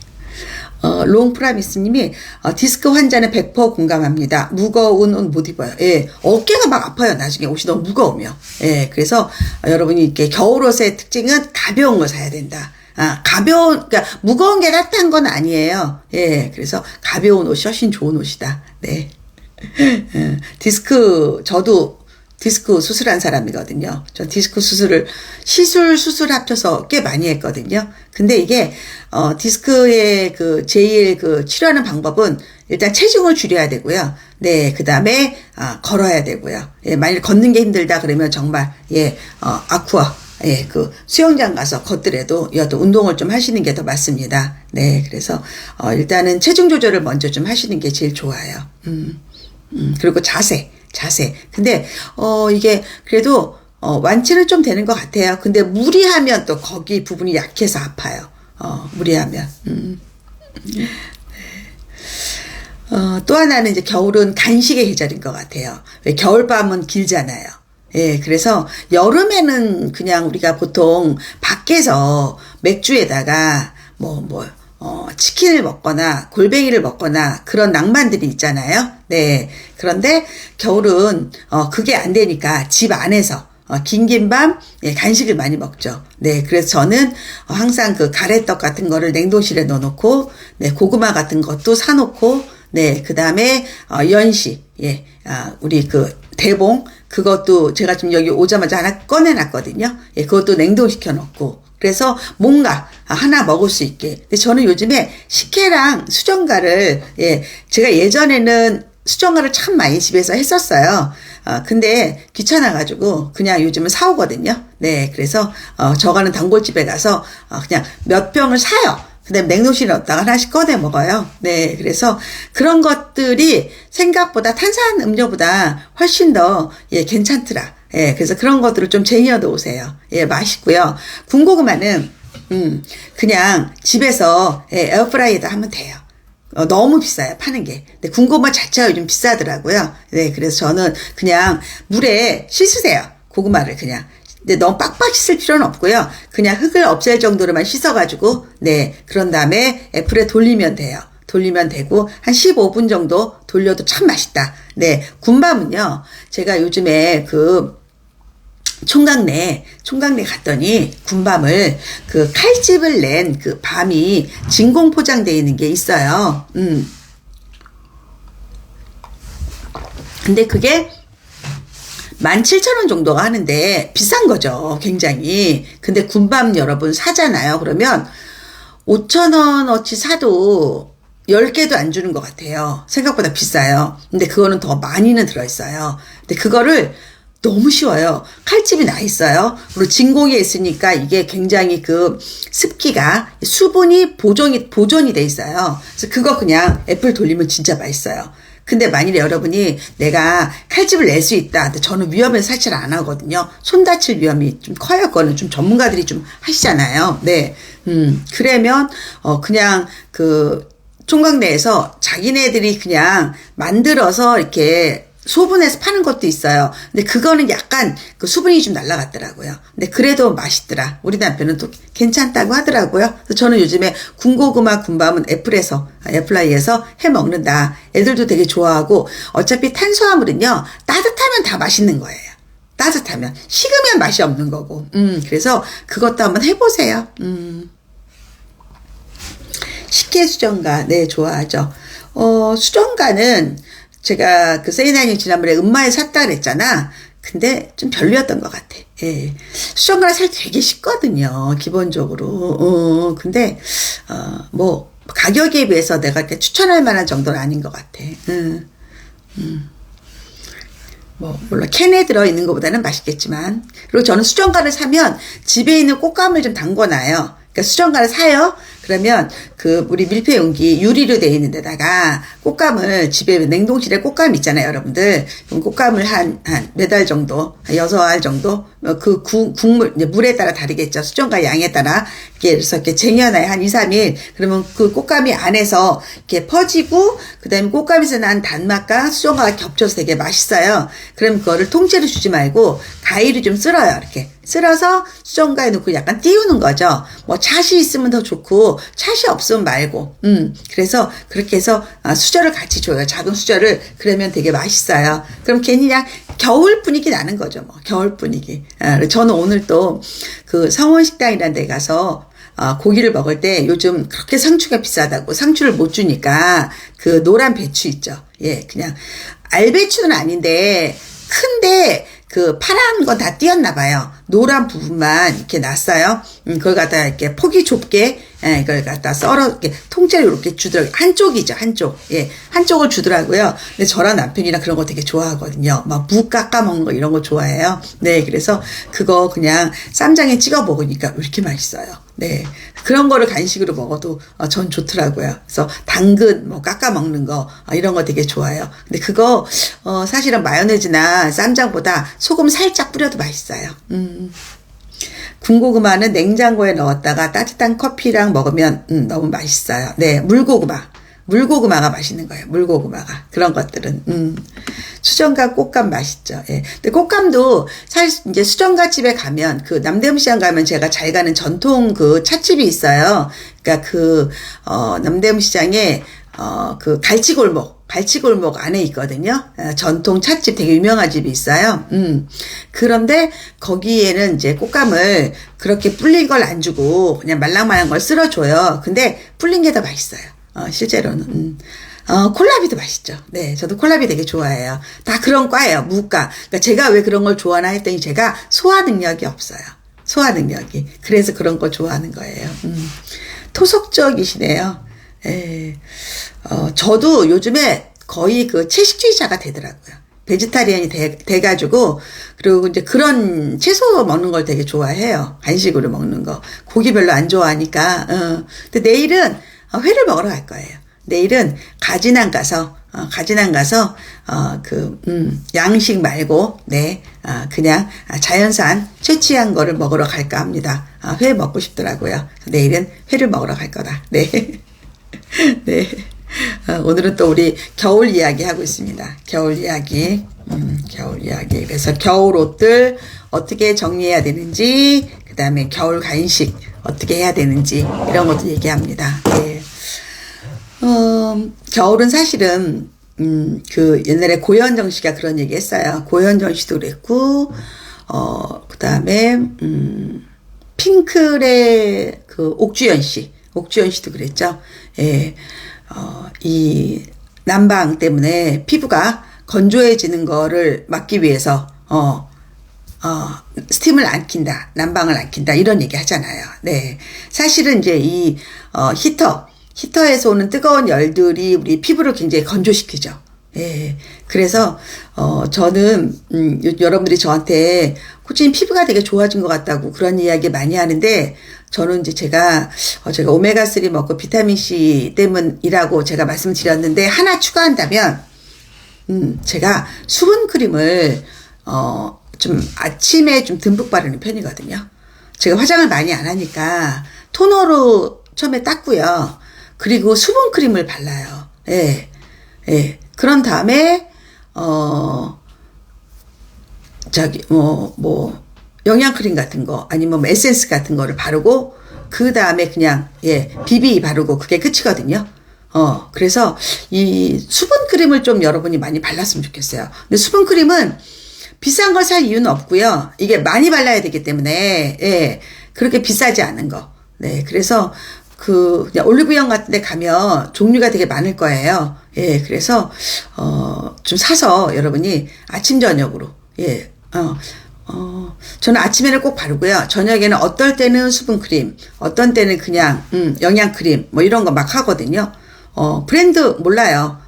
롱프라미스님이 디스크 환자는 100% 공감합니다. 무거운 옷 못 입어요. 예, 어깨가 막 아파요. 나중에 옷이 너무 무거우면. 예, 그래서 여러분이 이렇게 겨울옷의 특징은 가벼운 걸 사야 된다. 그러니까 무거운 게 따뜻한 건 아니에요. 예, 그래서 가벼운 옷이 훨씬 좋은 옷이다. 네. 저도 디스크 수술한 사람이거든요. 저 디스크 수술을 수술 합쳐서 꽤 많이 했거든요. 근데 이게 디스크의 제일 치료하는 방법은 일단 체중을 줄여야 되고요. 네, 그다음에 걸어야 되고요. 예, 만일 걷는 게 힘들다 그러면 정말 아쿠아 수영장 가서 걷더라도 운동을 좀 하시는 게 더 맞습니다. 네, 그래서 일단은 체중 조절을 먼저 좀 하시는 게 제일 좋아요. 그리고 자세. 근데, 이게, 그래도, 완치는 좀 되는 것 같아요. 근데 무리하면 또 거기 부분이 약해서 아파요. 무리하면. 또 하나는 이제 겨울은 간식의 계절인 것 같아요. 왜 겨울밤은 길잖아요. 예, 그래서 여름에는 그냥 우리가 보통 밖에서 맥주에다가 치킨을 먹거나 골뱅이를 먹거나 그런 낭만들이 있잖아요. 네. 그런데 겨울은 그게 안 되니까 집 안에서 긴긴 밤 간식을 많이 먹죠. 네. 그래서 저는 항상 그 가래떡 같은 거를 냉동실에 넣어놓고, 네, 고구마 같은 것도 사놓고, 네, 그다음에 연시, 예, 우리 대봉, 그것도 제가 지금 여기 오자마자 하나 꺼내놨거든요. 예, 그것도 냉동시켜 놓고. 그래서 뭔가 하나 먹을 수 있게. 근데 저는 요즘에 식혜랑 수정과를, 예, 제가 예전에는 수정과를 참 많이 집에서 했었어요. 근데 귀찮아가지고 그냥 요즘은 사오거든요. 네, 그래서 저가는 단골집에 가서 그냥 몇 병을 사요. 그다음에 냉동실에 넣었다가 하나씩 꺼내 먹어요. 네, 그래서 그런 것들이 생각보다 탄산 음료보다 훨씬 더 괜찮더라. 예, 그래서 그런 것들을 좀 쟁여 놓으세요. 예, 맛있고요. 군고구마는 그냥 집에서 에어프라이에다 하면 돼요. 너무 비싸요, 파는 게. 근데 군고구마 자체가 요즘 비싸더라고요. 네, 그래서 저는 그냥 물에 씻으세요. 고구마를 그냥. 근데 너무 빡빡 씻을 필요는 없고요. 그냥 흙을 없앨 정도로만 씻어가지고, 네, 그런 다음에 애플에 돌리면 돼요. 돌리면 되고, 한 15분 정도 돌려도 참 맛있다. 네, 군밤은요, 제가 요즘에 총각내 갔더니 군밤을 칼집을 낸 밤이 진공 포장되어 있는 게 있어요. 근데 그게 17,000원 정도가 하는데 비싼 거죠. 굉장히. 근데 군밤 여러분 사잖아요. 그러면 5,000원어치 사도 10개도 안 주는 것 같아요. 생각보다 비싸요. 근데 그거는 더 많이는 들어있어요. 근데 그거를 너무 쉬워요. 칼집이 나 있어요. 그리고 진공에 있으니까 이게 굉장히 그 습기가 수분이 보존이 돼 있어요. 그래서 그거 그냥 애플 돌리면 진짜 맛있어요. 근데 만일에 여러분이 내가 칼집을 낼 수 있다. 근데 저는 위험해서 사실 안 하거든요. 손 다칠 위험이 좀 커요. 그거는 좀 전문가들이 좀 하시잖아요. 네. 그러면, 그냥 그 총각 내에서 자기네들이 그냥 만들어서 이렇게 소분해서 파는 것도 있어요. 근데 그거는 약간 그 수분이 좀 날아갔더라고요. 근데 그래도 맛있더라. 우리 남편은 또 괜찮다고 하더라고요. 그래서 저는 요즘에 군고구마 군밤은 애플라이에서 해 먹는다. 애들도 되게 좋아하고 어차피 탄수화물은요 따뜻하면 다 맛있는 거예요. 따뜻하면 식으면 맛이 없는 거고. 그래서 그것도 한번 해보세요. 식혜수정가 네 좋아하죠. 수정가는 제가 그 세이나님 지난번에 음마에 샀다 그랬잖아. 근데 좀 별로였던 것 같아. 예. 수정가는 사실 되게 쉽거든요. 기본적으로. 근데, 뭐, 가격에 비해서 내가 이렇게 추천할 만한 정도는 아닌 것 같아. 뭐, 물론 캔에 들어있는 것보다는 맛있겠지만. 그리고 저는 수정가를 사면 집에 있는 꽃감을 좀 담궈놔요. 그러니까 수정가를 사요. 그러면 그 우리 밀폐 용기 유리로 되어 있는 데다가 꽃감을 집에 냉동실에 꽃감 있잖아요, 여러분들. 그럼 꽃감을 한 몇 알 정도, 6알 정도 그 국물 이제 물에 따라 다르겠죠. 수정가 양에 따라 그래서 이렇게 쟁여놔요. 한 2, 3일. 그러면 그 꽃감이 안에서 이렇게 퍼지고 그다음에 꽃감에서 난 단맛과 수정가가 겹쳐서 되게 맛있어요. 그럼 그거를 통째로 주지 말고 가위로 좀 쓸어요. 이렇게 쓸어서 수정가에 넣고 약간 띄우는 거죠. 뭐 찻이 있으면 더 좋고 찻이 없으면 말고. 그래서 그렇게 해서 수저를 같이 줘요. 작은 수저를. 그러면 되게 맛있어요. 그럼 괜히 그냥 겨울 분위기 나는 거죠. 뭐 겨울 분위기. 저는 오늘 또 그 성원식당이라는 데 가서 고기를 먹을 때 요즘 그렇게 상추가 비싸다고 상추를 못 주니까 그 노란 배추 있죠. 예, 그냥 알배추는 아닌데 큰데 그 파란 건 다 띄었나 봐요. 노란 부분만 이렇게 놨어요. 그걸 갖다 이렇게 폭이 좁게 이걸 갖다 썰어 이렇게 통째로 이렇게 주더라고요. 한쪽이죠, 한쪽. 예, 한쪽을 주더라고요. 근데 저랑 남편이랑 그런 거 되게 좋아하거든요. 막 무 깎아 먹는 거 이런 거 좋아해요. 네, 그래서 그거 그냥 쌈장에 찍어 먹으니까 왜 이렇게 맛있어요. 네, 그런 거를 간식으로 먹어도 전 좋더라고요. 그래서 당근 뭐 깎아 먹는 거 이런 거 되게 좋아해요. 근데 그거 사실은 마요네즈나 쌈장보다 소금 살짝 뿌려도 맛있어요. 군고구마는 냉장고에 넣었다가 따뜻한 커피랑 먹으면 너무 맛있어요. 네, 물고구마가 맛있는 거예요. 물고구마가. 그런 것들은. 수정가 꽃감 맛있죠. 예. 근데 꽃감도 사실 이제 수정가 집에 가면 그 남대문시장 가면 제가 잘 가는 전통 그 찻집이 있어요. 그러니까 그 남대문시장에 그 갈치골목 안에 있거든요. 전통 찻집 되게 유명한 집이 있어요. 그런데 거기에는 이제 꽃감을 그렇게 불린 걸 안 주고 그냥 말랑말랑한 걸 쓸어줘요. 근데 불린 게 더 맛있어요. 실제로는. 콜라비도 맛있죠. 네, 저도 콜라비 되게 좋아해요. 다 그런 과예요. 무과. 그러니까 제가 왜 그런 걸 좋아하나 했더니 제가 소화 능력이 없어요. 소화 능력이. 그래서 그런 거 좋아하는 거예요. 토속적이시네요. 예. 저도 요즘에 거의 그 채식주의자가 되더라고요. 베지타리안이 돼가지고, 그리고 이제 그런 채소 먹는 걸 되게 좋아해요. 간식으로 먹는 거. 고기 별로 안 좋아하니까, 근데 내일은 회를 먹으러 갈 거예요. 내일은 가진항 가서, 양식 말고, 네, 그냥 자연산 채취한 거를 먹으러 갈까 합니다. 회 먹고 싶더라고요. 내일은 회를 먹으러 갈 거다. 네. 네. 오늘은 또 우리 겨울 이야기 하고 있습니다. 겨울 이야기. 그래서 겨울 옷들 어떻게 정리해야 되는지, 그 다음에 겨울 간식 어떻게 해야 되는지, 이런 것도 얘기합니다. 네. 겨울은 사실은, 그 옛날에 고현정 씨가 그런 얘기 했어요. 고현정 씨도 그랬고, 그 다음에, 핑클의 그 옥주현 씨도 그랬죠. 예. 이 난방 때문에 피부가 건조해지는 거를 막기 위해서 스팀을 안 킨다, 난방을 안 킨다, 이런 얘기 하잖아요. 네. 사실은 이제 히터에서 오는 뜨거운 열들이 우리 피부를 굉장히 건조시키죠. 예. 그래서, 저는, 여러분들이 저한테, 코치님 피부가 되게 좋아진 것 같다고 그런 이야기 많이 하는데, 저는 이제 제가 오메가3 먹고 비타민C 때문이라고 제가 말씀드렸는데, 하나 추가한다면, 제가 수분크림을, 좀 아침에 좀 듬뿍 바르는 편이거든요. 제가 화장을 많이 안 하니까 토너로 처음에 닦고요. 그리고 수분크림을 발라요. 예. 예. 그런 다음에 영양크림 같은 거 아니면 뭐 에센스 같은 거를 바르고 그 다음에 그냥 비비 바르고 그게 끝이거든요. 그래서 이 수분크림을 좀 여러분이 많이 발랐으면 좋겠어요. 근데 수분크림은 비싼 걸 살 이유는 없고요. 이게 많이 발라야 되기 때문에, 그렇게 비싸지 않은 거. 네, 그래서 그냥 올리브영 같은 데 가면 종류가 되게 많을 거예요. 그래서, 좀 사서 여러분이 아침, 저녁으로, 저는 아침에는 꼭 바르고요. 저녁에는 어떨 때는 수분크림, 어떤 때는 그냥, 영양크림, 뭐 이런 거 막 하거든요. 브랜드 몰라요.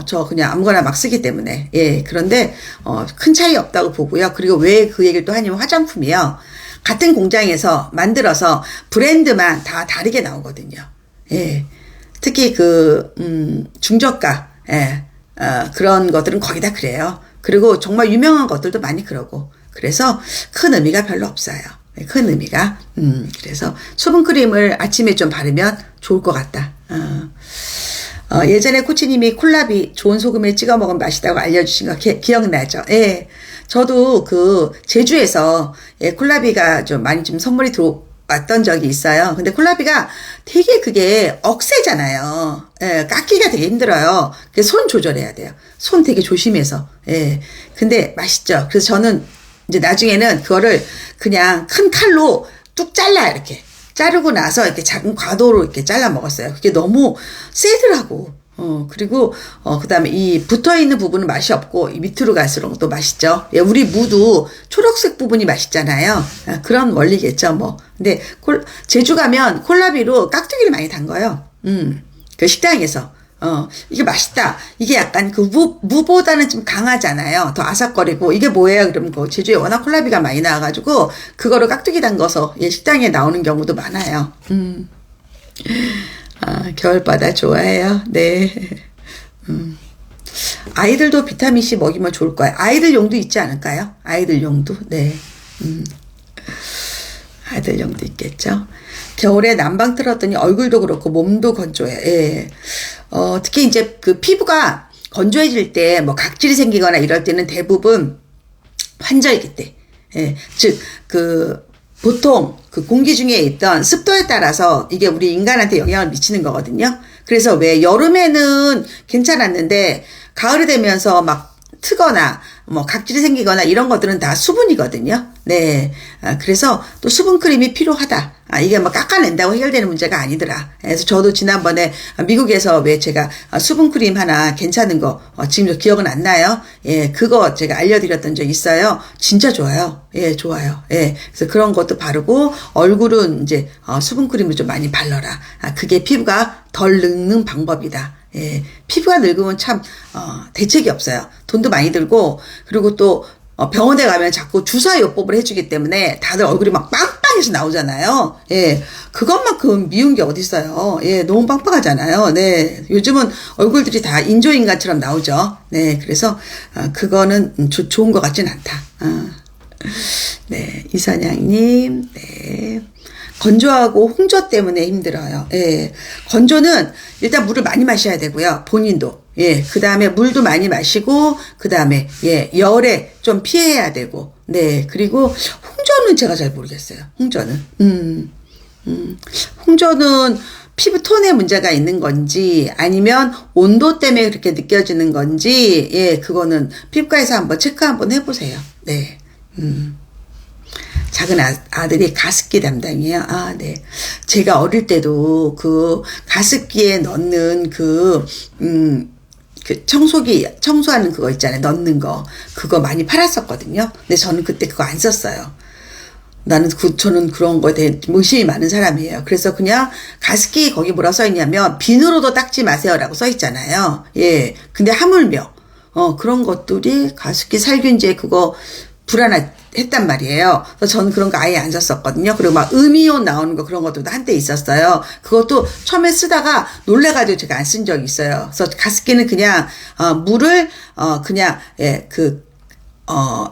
저 그냥 아무거나 막 쓰기 때문에. 그런데, 큰 차이 없다고 보고요. 그리고 왜 그 얘기를 또 하냐면 화장품이요. 같은 공장에서 만들어서 브랜드만 다 다르게 나오거든요. 특히 중저가, 그런 것들은 거의 다 그래요. 그리고 정말 유명한 것들도 많이 그러고. 그래서 큰 의미가 별로 없어요. 큰 의미가. 그래서 수분크림을 아침에 좀 바르면 좋을 것 같다. 예전에 코치님이 콜라비 좋은 소금에 찍어 먹으면 맛있다고 알려주신 거 기억나죠? 저도 제주에서 콜라비가 좀 많이 좀 선물이 들어왔던 적이 있어요. 근데 콜라비가 되게 그게 억세잖아요. 깎기가 되게 힘들어요. 손 조절해야 돼요. 손 되게 조심해서. 근데 맛있죠. 그래서 저는 이제 나중에는 그거를 그냥 큰 칼로 뚝 잘라 이렇게. 자르고 나서 이렇게 작은 과도로 이렇게 잘라 먹었어요. 그게 너무 세더라고. 그리고, 그 다음에 이 붙어 있는 부분은 맛이 없고, 이 밑으로 갈수록 또 맛있죠. 우리 무도 초록색 부분이 맛있잖아요. 그런 원리겠죠, 뭐. 근데 제주 가면 콜라비로 깍두기를 많이 담가요. 그 식당에서. 이게 맛있다. 이게 약간 무보다는 좀 강하잖아요. 더 아삭거리고. 이게 뭐예요? 그러면 제주에 워낙 콜라비가 많이 나와가지고, 그거를 깍두기 담가서 식당에 나오는 경우도 많아요. 겨울바다 좋아해요. 네. 아이들도 비타민C 먹이면 좋을 거예요. 아이들용도 있지 않을까요? 아이들용도. 네. 아이들용도 있겠죠. 겨울에 난방 틀었더니 얼굴도 그렇고 몸도 건조해. 특히 이제 피부가 건조해질 때 뭐 각질이 생기거나 이럴 때는 대부분 환절기 때. 즉, 보통 공기 중에 있던 습도에 따라서 이게 우리 인간한테 영향을 미치는 거거든요. 그래서 왜 여름에는 괜찮았는데 가을이 되면서 막 트거나 뭐 각질이 생기거나 이런 것들은 다 수분이거든요. 네. 그래서 또 수분크림이 필요하다. 이게 뭐 깎아낸다고 해결되는 문제가 아니더라. 그래서 저도 지난번에 미국에서 왜 제가 수분크림 하나 괜찮은 거, 지금도 기억은 안 나요. 그거 제가 알려드렸던 적 있어요. 진짜 좋아요. 좋아요. 그래서 그런 것도 바르고, 얼굴은 이제, 수분크림을 좀 많이 발라라. 그게 피부가 덜 늙는 방법이다. 피부가 늙으면 참, 대책이 없어요. 돈도 많이 들고, 그리고 또, 병원에 가면 자꾸 주사요법을 해주기 때문에 다들 얼굴이 막 빵빵해서 나오잖아요. 그것만큼 미운 게 어딨어요. 너무 빵빵하잖아요. 네. 요즘은 얼굴들이 다 인조인간처럼 나오죠. 네. 그래서, 그거는 좋은 것 같진 않다. 네. 이선양님, 네. 건조하고 홍조 때문에 힘들어요. 건조는 일단 물을 많이 마셔야 되고요. 본인도. 그 다음에 물도 많이 마시고, 그 다음에, 열에 좀 피해야 되고, 네. 그리고 홍조는 제가 잘 모르겠어요. 홍조는. 홍조는 피부 톤에 문제가 있는 건지, 아니면 온도 때문에 그렇게 느껴지는 건지, 그거는 피부과에서 한번 체크 한번 해보세요. 네. 작은 아들이 가습기 담당이에요. 네. 제가 어릴 때도 가습기에 넣는 그 청소하는 그거 있잖아요. 넣는 거. 그거 많이 팔았었거든요. 근데 저는 그때 그거 안 썼어요. 저는 그런 거에 대해 의심이 많은 사람이에요. 그래서 그냥 가습기 거기 뭐라 써있냐면 비누로도 닦지 마세요라고 써있잖아요. 예. 근데 하물며, 그런 것들이 가습기 살균제 그거 불안했단 말이에요. 그래서 저는 그런 거 아예 안 썼었거든요. 그리고 막 음이온 나오는 거 그런 것도 한때 있었어요. 그것도 처음에 쓰다가 놀래가지고 제가 안 쓴 적이 있어요. 그래서 가습기는 그냥, 물을, 그냥, 예,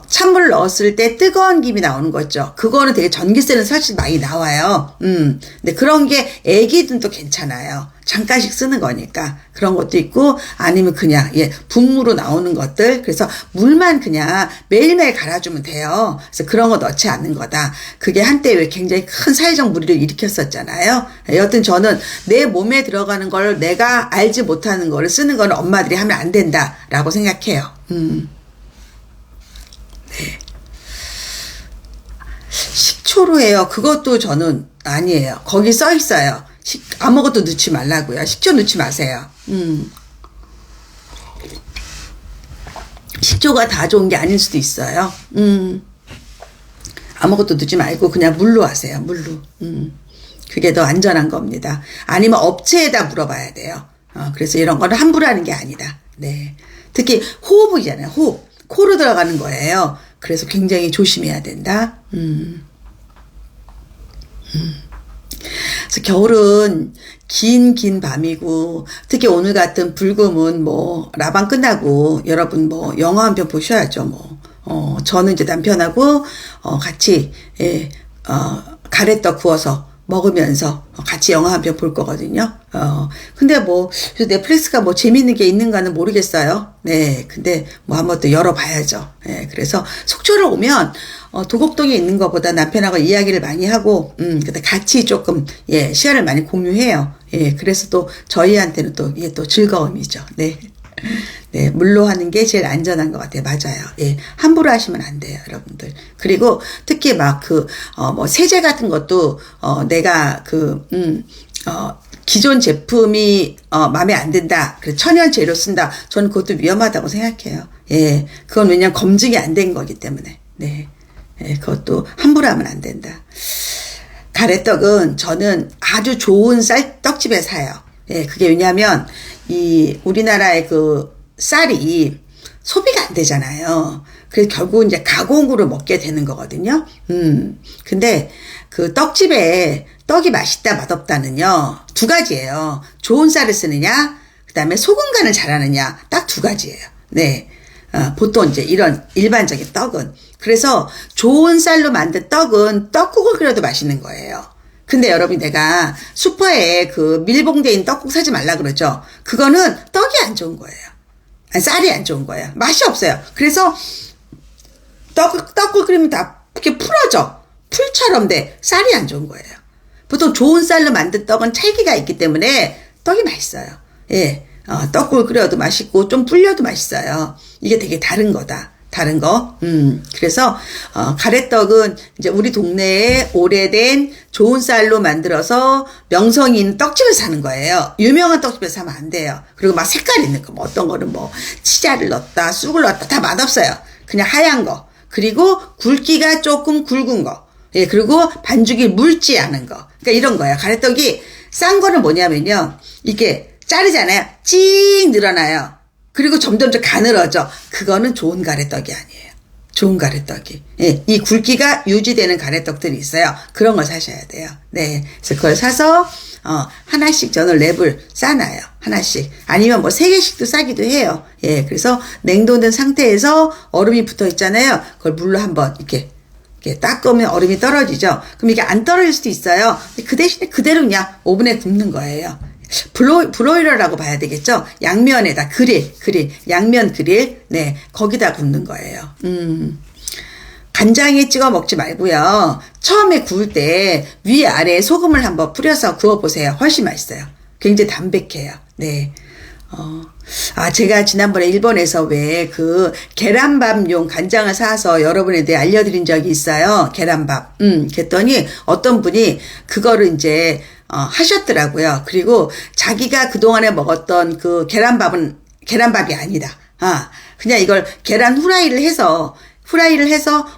찬물 넣었을 때 뜨거운 김이 나오는 거죠. 그거는 되게 전기세는 사실 많이 나와요. 근데 그런 게 애기든 또 괜찮아요. 잠깐씩 쓰는 거니까. 그런 것도 있고, 아니면 그냥, 예, 분무로 나오는 것들. 그래서 물만 그냥 매일매일 갈아주면 돼요. 그래서 그런 거 넣지 않는 거다. 그게 한때 왜 굉장히 큰 사회적 물의를 일으켰었잖아요. 여튼 저는 내 몸에 들어가는 걸 내가 알지 못하는 거를 쓰는 거는 엄마들이 하면 안 된다라고 생각해요. 네. 식초로 해요. 그것도 저는 아니에요. 거기 써 있어요. 아무것도 넣지 말라고요. 식초 넣지 마세요. 식초가 다 좋은 게 아닐 수도 있어요. 아무것도 넣지 말고 그냥 물로 하세요. 물로. 그게 더 안전한 겁니다. 아니면 업체에다 물어봐야 돼요. 그래서 이런 거는 함부로 하는 게 아니다. 네. 특히 호흡이잖아요. 호흡. 코로 들어가는 거예요. 그래서 굉장히 조심해야 된다. 그래서 겨울은 긴 밤이고, 특히 오늘 같은 불금은 뭐, 라방 끝나고, 여러분 뭐, 영화 한 편 보셔야죠, 뭐. 저는 이제 남편하고, 같이, 예, 가래떡 구워서 먹으면서 같이 영화 한 편 볼 거거든요. 근데 뭐, 넷플릭스가 뭐 재밌는 게 있는가는 모르겠어요. 네. 근데 뭐 한번 또 열어봐야죠. 네. 그래서 속초를 오면, 도곡동에 있는 것보다 남편하고 이야기를 많이 하고, 근데 같이 조금, 예, 시간을 많이 공유해요. 예. 그래서 또 저희한테는 또 이게 또 즐거움이죠. 네. 네, 물로 하는 게 제일 안전한 것 같아요. 맞아요. 예, 함부로 하시면 안 돼요, 여러분들. 그리고 특히 막 뭐 세제 같은 것도, 내가 기존 제품이, 마음에 안 든다. 그래서 천연 재료 쓴다. 저는 그것도 위험하다고 생각해요. 예, 그건 왜냐면 검증이 안 된 거기 때문에. 네. 예, 그것도 함부로 하면 안 된다. 가래떡은 저는 아주 좋은 떡집에 사요. 예, 그게 왜냐면, 우리나라의 그 쌀이 소비가 안 되잖아요. 그래서 결국 이제 가공으로 먹게 되는 거거든요. 근데 그 떡집에 떡이 맛있다 맛없다는요, 두 가지예요. 좋은 쌀을 쓰느냐, 그 다음에 소금 간을 잘하느냐, 딱 두 가지예요. 네. 보통 이제 이런 일반적인 떡은. 그래서 좋은 쌀로 만든 떡은 떡국을 끓여도 맛있는 거예요. 근데 여러분, 내가 슈퍼에 그 밀봉되어 있는 떡국 사지 말라 그러죠. 그거는 떡이 안 좋은 거예요. 아니, 쌀이 안 좋은 거예요. 맛이 없어요. 그래서 떡국 끓이면 다 이렇게 풀어져. 풀처럼 돼. 쌀이 안 좋은 거예요. 보통 좋은 쌀로 만든 떡은 찰기가 있기 때문에 떡이 맛있어요. 예. 떡국을 끓여도 맛있고 좀 불려도 맛있어요. 이게 되게 다른 거다. 다른 거. 그래서, 가래떡은 이제 우리 동네에 오래된 좋은 쌀로 만들어서 명성이 있는 떡집을 사는 거예요. 유명한 떡집에서 사면 안 돼요. 그리고 막 색깔 있는 거, 뭐 어떤 거는 뭐 치자를 넣었다, 쑥을 넣었다, 다 맛없어요. 그냥 하얀 거. 그리고 굵기가 조금 굵은 거. 예, 그리고 반죽이 묽지 않은 거. 그러니까 이런 거예요. 가래떡이 싼 거는 뭐냐면요. 이게 자르잖아요. 찡 늘어나요. 그리고 점점점 가늘어져. 그거는 좋은 가래떡이 아니에요. 좋은 가래떡이. 예, 이 굵기가 유지되는 가래떡들이 있어요. 그런 걸 사셔야 돼요. 네. 그래서 그걸 사서, 하나씩 저는 랩을 싸놔요. 하나씩. 아니면 뭐 3개씩도 싸기도 해요. 예, 그래서 냉동된 상태에서 얼음이 붙어 있잖아요. 그걸 물로 한번 이렇게 닦으면 얼음이 떨어지죠. 그럼 이게 안 떨어질 수도 있어요. 그 대신에 그대로 그냥 오븐에 굽는 거예요. 브로이러라고 봐야 되겠죠? 양면에다 양면 그릴, 네, 거기다 굽는 거예요. 간장에 찍어 먹지 말고요. 처음에 구울 때 위아래에 소금을 한번 뿌려서 구워보세요. 훨씬 맛있어요. 굉장히 담백해요. 네. 제가 지난번에 일본에서 왜 계란밥용 간장을 사서 여러분에게 알려드린 적이 있어요. 계란밥. 그랬더니 어떤 분이 그거를 이제, 하셨더라고요. 그리고 자기가 그동안에 먹었던 그 계란밥은 계란밥이 아니다. 그냥 이걸 계란 후라이를 해서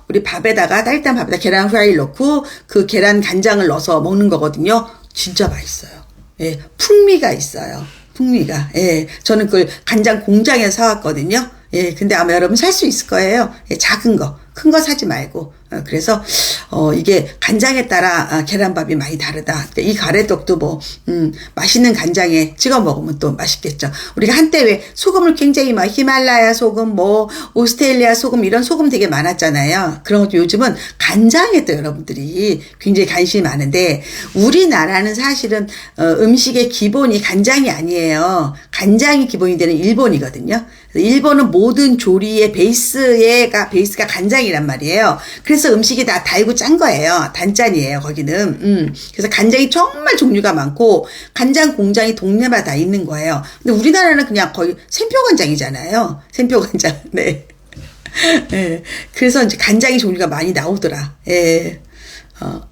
우리 밥에다가 따뜻한 밥에다 계란 후라이를 넣고 그 계란 간장을 넣어서 먹는 거거든요. 진짜 맛있어요. 예, 풍미가 있어요. 풍미가. 예, 저는 그걸 간장 공장에서 사왔거든요. 예, 근데 아마 여러분 살 수 있을 거예요. 예, 작은 거, 큰 거 사지 말고. 그래서, 이게 간장에 따라 계란밥이 많이 다르다. 이 가래떡도 뭐, 맛있는 간장에 찍어 먹으면 또 맛있겠죠. 우리가 한때 왜 소금을 굉장히 막 히말라야 소금, 뭐, 오스트레일리아 소금, 이런 소금 되게 많았잖아요. 그런 것도 요즘은 간장에 또 여러분들이 굉장히 관심이 많은데, 우리나라는 사실은, 음식의 기본이 간장이 아니에요. 간장이 기본이 되는 일본이거든요. 일본은 모든 조리의 베이스가 간장이란 말이에요. 그래서 음식이 다 달고 짠 거예요. 단짠이에요, 거기는. 그래서 간장이 정말 종류가 많고, 간장 공장이 동네마다 있는 거예요. 근데 우리나라는 그냥 거의 샘표 간장이잖아요. 샘표 간장. 네. 네. 그래서 이제 간장이 종류가 많이 나오더라. 예.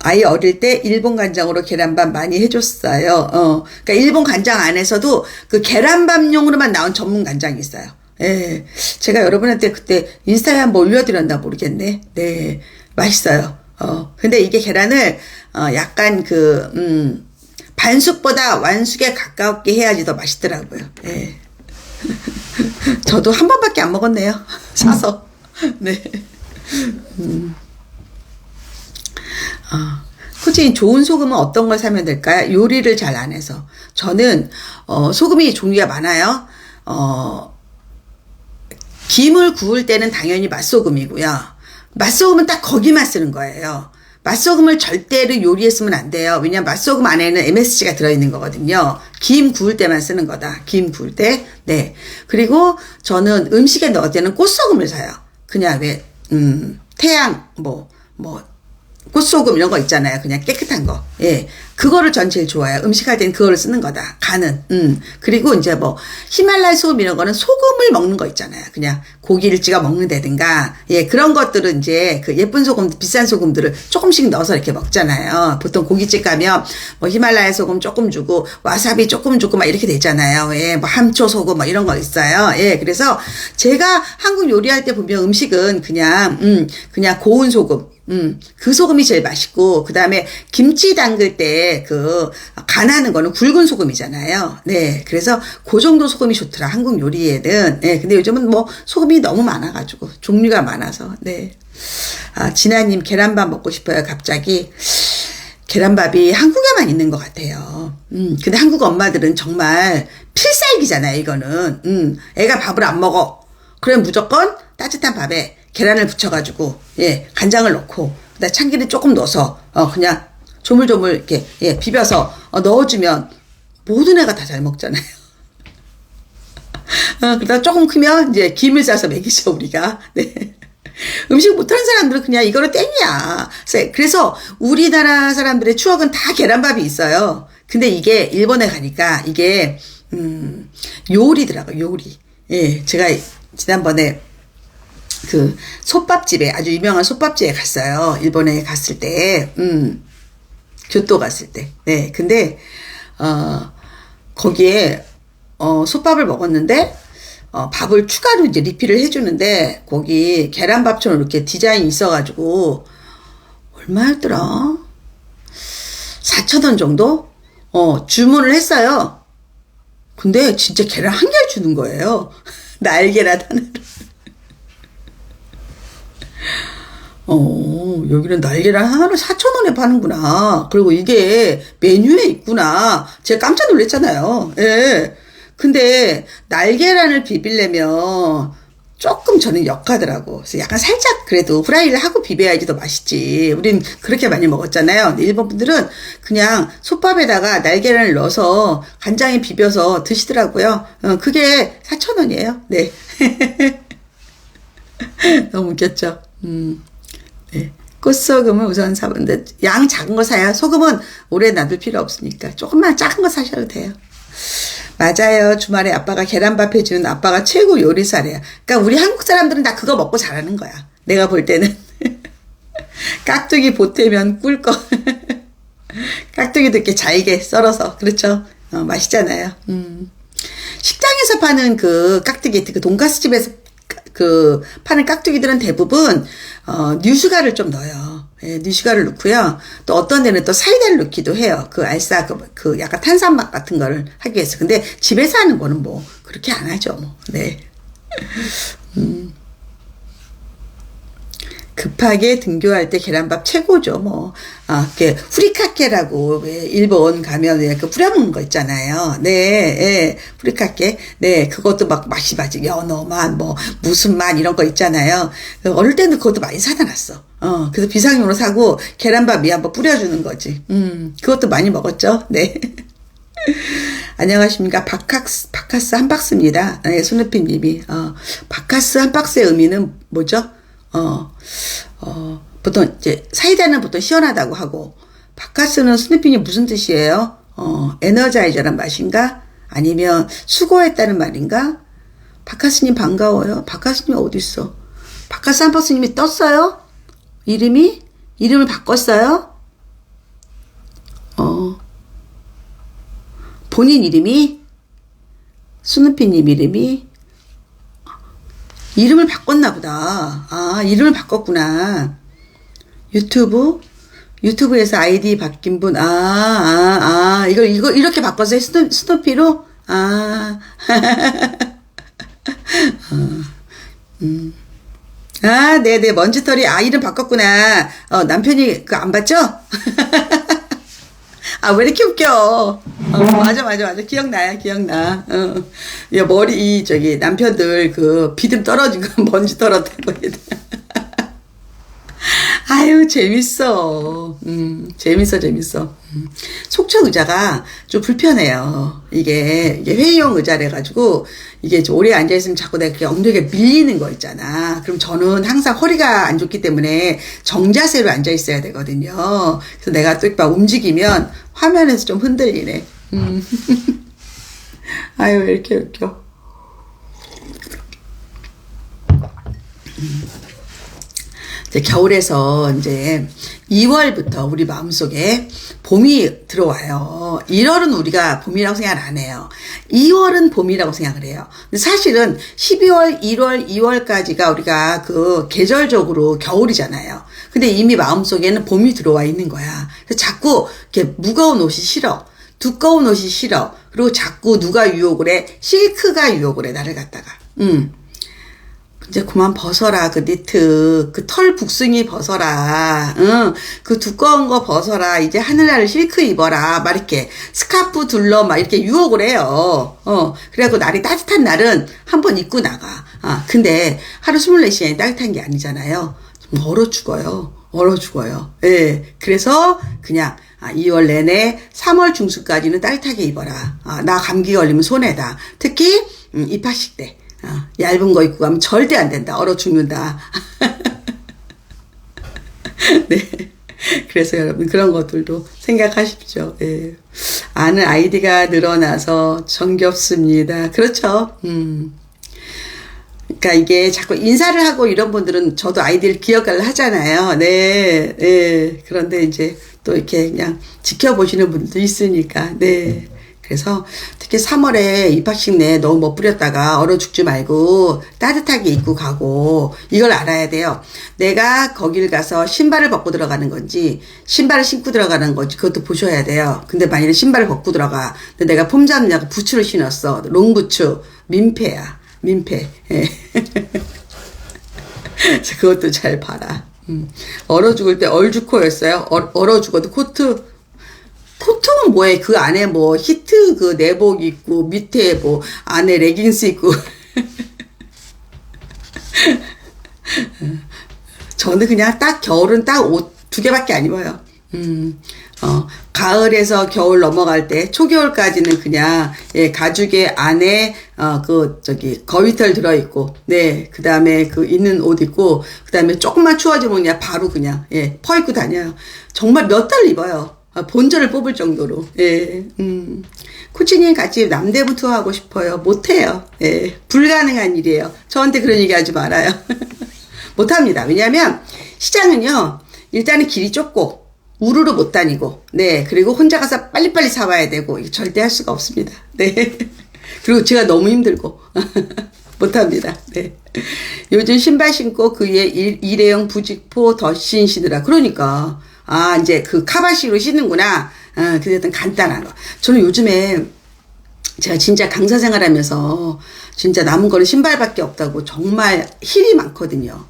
아이 어릴 때 일본 간장으로 계란밥 많이 해줬어요. 그러니까 일본 간장 안에서도 그 계란밥용으로만 나온 전문 간장이 있어요. 예, 제가 여러분한테 그때 인스타에 한번 올려드렸나 모르겠네. 네, 맛있어요. 근데 이게 계란을, 약간 반숙보다 완숙에 가깝게 해야지 더 맛있더라고요. 예. 저도 한 번밖에 안 먹었네요. 사서. 네. 솔직히 좋은 소금은 어떤 걸 사면 될까요? 요리를 잘 안 해서. 저는, 소금이 종류가 많아요. 김을 구울 때는 당연히 맛소금이고요. 맛소금은 딱 거기만 쓰는 거예요. 맛소금을 절대로 요리에 쓰면 안 돼요. 왜냐면 맛소금 안에는 MSG가 들어있는 거거든요. 김 구울 때만 쓰는 거다. 김 구울 때. 네. 그리고 저는 음식에 넣을 때는 꽃소금을 사요. 그냥 왜, 태양, 꽃소금 이런 거 있잖아요. 그냥 깨끗한 거. 예. 그거를 전 제일 좋아해요. 음식할 때는 그거를 쓰는 거다. 간은. 그리고 이제 뭐, 히말라야 소금 이런 거는 소금을 먹는 거 있잖아요. 그냥 고기를 찍어 먹는다든가. 예. 그런 것들은 이제 그 예쁜 소금, 비싼 소금들을 조금씩 넣어서 이렇게 먹잖아요. 보통 고깃집 가면 뭐 히말라야 소금 조금 주고, 와사비 조금 주고 막 이렇게 되잖아요. 예. 뭐 함초 소금 뭐 이런 거 있어요. 예. 그래서 제가 한국 요리할 때 보면 음식은 그냥 고운 소금. 그 소금이 제일 맛있고, 그 다음에 김치 담글 때 간하는 거는 굵은 소금이잖아요. 네. 그래서 그 정도 소금이 좋더라. 한국 요리에는. 네. 근데 요즘은 뭐 소금이 너무 많아가지고, 종류가 많아서, 네. 진아님 계란밥 먹고 싶어요. 갑자기. 계란밥이 한국에만 있는 것 같아요. 근데 한국 엄마들은 정말 필살기잖아요. 이거는. 애가 밥을 안 먹어. 그럼 무조건 따뜻한 밥에 계란을 붙여가지고, 예, 간장을 넣고, 그다음에 참기름 조금 넣어서, 그냥 조물조물 이렇게, 예, 비벼서, 넣어주면, 모든 애가 다 잘 먹잖아요. 그러다 조금 크면, 이제, 김을 싸서 먹이죠, 우리가. 네. 음식 못하는 사람들은 그냥 이거를 땡이야. 그래서 우리나라 사람들의 추억은 다 계란밥이 있어요. 근데 이게 일본에 가니까, 이게, 요리더라고요, 요리. 예, 제가 지난번에, 솥밥집에, 아주 유명한 솥밥집에 갔어요. 일본에 갔을 때, 교토 갔을 때. 네. 근데, 거기에, 솥밥을 먹었는데, 밥을 추가로 이제 리필을 해주는데, 거기 계란밥처럼 이렇게 디자인이 있어가지고, 얼마였더라? 4,000원 정도? 주문을 했어요. 근데 진짜 계란 한 개를 주는 거예요. 날계란 하나를. 여기는 날계란 하나를 4,000원에 파는구나. 그리고 이게 메뉴에 있구나. 제가 깜짝 놀랐잖아요. 예. 근데 날계란을 비비려면 조금 저는 역하더라고. 그래서 약간 살짝 그래도 후라이를 하고 비벼야지 더 맛있지. 우린 그렇게 많이 먹었잖아요. 근데 일본 분들은 그냥 솥밥에다가 날계란을 넣어서 간장에 비벼서 드시더라고요. 그게 4,000원이에요. 네. 너무 웃겼죠. 네. 꽃소금은 우선 사본데 양 작은 거 사야 소금은 오래 놔둘 필요 없으니까 조금만 작은 거 사셔도 돼요. 맞아요. 주말에 아빠가 계란밥 해주는 아빠가 최고 요리사래요. 그러니까 우리 한국 사람들은 다 그거 먹고 자라는 거야. 내가 볼 때는 깍두기 보태면 꿀 거. 깍두기도 이렇게 잘게 썰어서 그렇죠. 맛있잖아요. 식당에서 파는 그 깍두기, 그 돈가스 집에서 그 파는 깍두기들은 대부분 뉴슈가를 좀 넣어요. 예, 뉴슈가를 넣고요. 또 어떤 데는 또 사이다를 넣기도 해요. 그 알싸 그 약간 탄산맛 같은 거를 하기 위해서. 근데 집에서 하는 거는 뭐 그렇게 안 하죠. 뭐. 네. 급하게 등교할 때 계란밥 최고죠. 뭐, 이렇게 후리카케라고 왜 일본 가면 왜 그 뿌려먹는 거 있잖아요. 네, 예, 후리카케. 네, 그것도 막 맛이 연어 맛, 뭐 무슨 맛 이런 거 있잖아요. 어릴 때는 그것도 많이 사다 놨어. 그래서 비상용으로 사고 계란밥 위에 한번 뿌려주는 거지. 그것도 많이 먹었죠. 네. 안녕하십니까. 바카스 한 박스입니다. 네, 손혜피님이. 바카스 한 박스의 의미는 뭐죠? 보통 이제 사이다는 보통 시원하다고 하고 바카스는 스누피니 무슨 뜻이에요? 에너자이저란 맛인가? 아니면 수고했다는 말인가? 바카스님 반가워요. 바카스님 어디 있어? 바카스 한 박스님이 떴어요? 이름을 바꿨어요? 본인 이름이? 스누피님 이름이? 이름을 바꿨나 보다. 이름을 바꿨구나. 유튜브에서 아이디 바뀐 분, 이걸 이렇게 바꿨어요? 스누피로? 네네, 먼지털이, 이름 바꿨구나. 남편이 안 봤죠? 왜 이렇게 웃겨. 맞아. 기억나. 야, 머리, 남편들, 비듬 떨어지고 먼지 떨어뜨리고. 아유, 재밌어. 재밌어. 속초 의자가 좀 불편해요. 이게 회의용 의자래가지고, 이게 오래 앉아있으면 자꾸 내가 이렇게 엉덩이가 밀리는 거 있잖아. 그럼 저는 항상 허리가 안 좋기 때문에 정자세로 앉아있어야 되거든요. 그래서 내가 또 막 움직이면 화면에서 좀 흔들리네. 아유, 왜 이렇게 웃겨. 겨울에서 이제 2월부터 우리 마음속에 봄이 들어와요. 1월은 우리가 봄이라고 생각을 안 해요. 2월은 봄이라고 생각을 해요. 근데 사실은 12월, 1월, 2월까지가 우리가 그 계절적으로 겨울이잖아요. 근데 이미 마음속에는 봄이 들어와 있는 거야. 그래서 자꾸 이렇게 무거운 옷이 싫어. 두꺼운 옷이 싫어. 그리고 자꾸 누가 유혹을 해? 실크가 유혹을 해, 나를 갖다가. 이제 그만 벗어라. 그 니트, 그 털 북숭이 벗어라. 그 두꺼운 거 벗어라. 이제 하늘날 실크 입어라. 막 이렇게 스카프 둘러 막 이렇게 유혹을 해요. 그래갖고 날이 따뜻한 날은 한번 입고 나가. 근데 하루 24시간이 따뜻한 게 아니잖아요. 얼어 죽어요. 예. 그래서 그냥 2월 내내 3월 중순까지는 따뜻하게 입어라. 나 감기 걸리면 손해다. 특히 입학식 때. 얇은 거 입고 가면 절대 안 된다. 얼어 죽는다. 네. 그래서 여러분 그런 것들도 생각하십시오. 예. 아는 아이디가 늘어나서 정겹습니다. 그렇죠. 그러니까 이게 자꾸 인사를 하고 이런 분들은 저도 아이디를 기억을 하잖아요. 네. 네. 그런데 이제 또 이렇게 그냥 지켜보시는 분도 있으니까. 네. 그래서 특히 3월에 입학식 내에 너무 멋부렸다가 얼어 죽지 말고 따뜻하게 입고 가고 이걸 알아야 돼요. 내가 거길 가서 신발을 벗고 들어가는 건지 신발을 신고 들어가는 건지 그것도 보셔야 돼요. 근데 만약에 신발을 벗고 들어가. 근데 내가 폼 잡느냐고 부츠를 신었어. 롱부츠. 민폐야. 민폐. 예. 그것도 잘 봐라. 얼어 죽을 때 얼죽코였어요. 얼어 죽어도 코트는 뭐해? 그 안에 뭐 히트 그 내복 입고 밑에 뭐 안에 레깅스 입고 저는 그냥 딱 겨울은 딱 옷 2개밖에 안 입어요. 가을에서 겨울 넘어갈 때 초겨울까지는 그냥 가죽의 안에 거위털 들어있고 그 다음에 그 있는 옷 입고 그 다음에 조금만 추워지면 그냥 바로 그냥 퍼 입고 다녀요. 정말 몇 달 입어요. 본전을 뽑을 정도로. 코치님 같이 남대문 투어 하고 싶어요. 못해요. 불가능한 일이에요. 저한테 그런 얘기 하지 말아요. 못합니다. 왜냐하면 시장은요 일단은 길이 좁고 우르르 못 다니고 그리고 혼자 가서 빨리빨리 사와야 되고 절대 할 수가 없습니다. 네. 그리고 제가 너무 힘들고 못합니다. 네. 요즘 신발 신고 그 위에 일회용 부직포 덧신 신으라. 그러니까 이제 그 카바시로 신는구나. 그랬던 간단한 거. 저는 요즘에 제가 진짜 강사 생활하면서 진짜 남은 거는 신발밖에 없다고 정말 힐이 많거든요.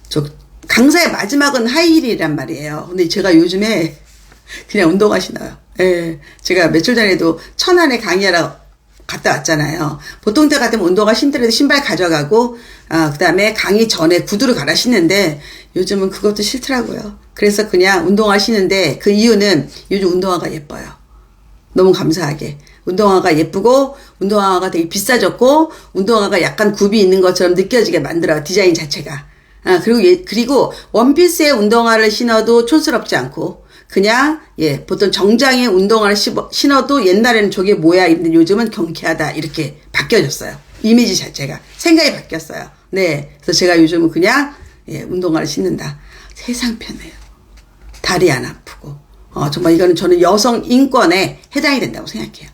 저 강사의 마지막은 하이힐이란 말이에요. 근데 제가 요즘에 그냥 운동화 신어요. 예. 제가 며칠 전에도 천안에 강의하러 갔다 왔잖아요. 보통 때 같으면 운동화 신더라도 신발 가져가고, 그 다음에 강의 전에 구두를 갈아 신는데 요즘은 그것도 싫더라고요. 그래서 그냥 운동화 신는데 그 이유는 요즘 운동화가 예뻐요. 너무 감사하게. 운동화가 예쁘고, 운동화가 되게 비싸졌고, 운동화가 약간 굽이 있는 것처럼 느껴지게 만들어요. 디자인 자체가. 그리고 원피스에 운동화를 신어도 촌스럽지 않고, 그냥 보통 정장에 운동화를 신어도 옛날에는 저게 뭐야 근데 요즘은 경쾌하다 이렇게 바뀌어졌어요. 이미지 자체가 생각이 바뀌었어요. 네, 그래서 제가 요즘은 그냥 운동화를 신는다. 세상 편해요. 다리 안 아프고 정말 이거는 저는 여성 인권에 해당이 된다고 생각해요.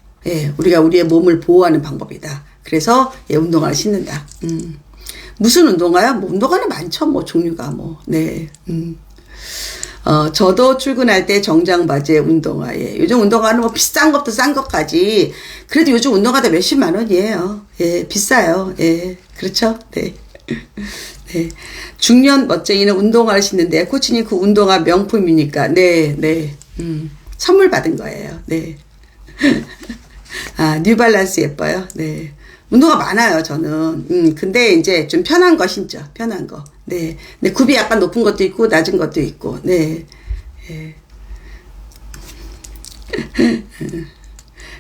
우리가 우리의 몸을 보호하는 방법이다. 그래서 운동화를 신는다. 무슨 운동화요? 뭐 운동화는 많죠. 뭐 종류가 네. 저도 출근할 때 정장 바지에 운동화. 요즘 운동화는 뭐 비싼 것도 싼 것까지. 그래도 요즘 운동화도 몇십만 원이에요. 비싸요. 그렇죠? 네. 네. 중년 멋쟁이는 운동화를 신는데, 코치님 그 운동화 명품이니까. 네. 선물 받은 거예요. 네. 뉴발란스 예뻐요. 네. 운동화 많아요, 저는. 근데 이제 좀 편한 거 신죠. 편한 거. 네. 근데 굽이 약간 높은 것도 있고, 낮은 것도 있고, 네.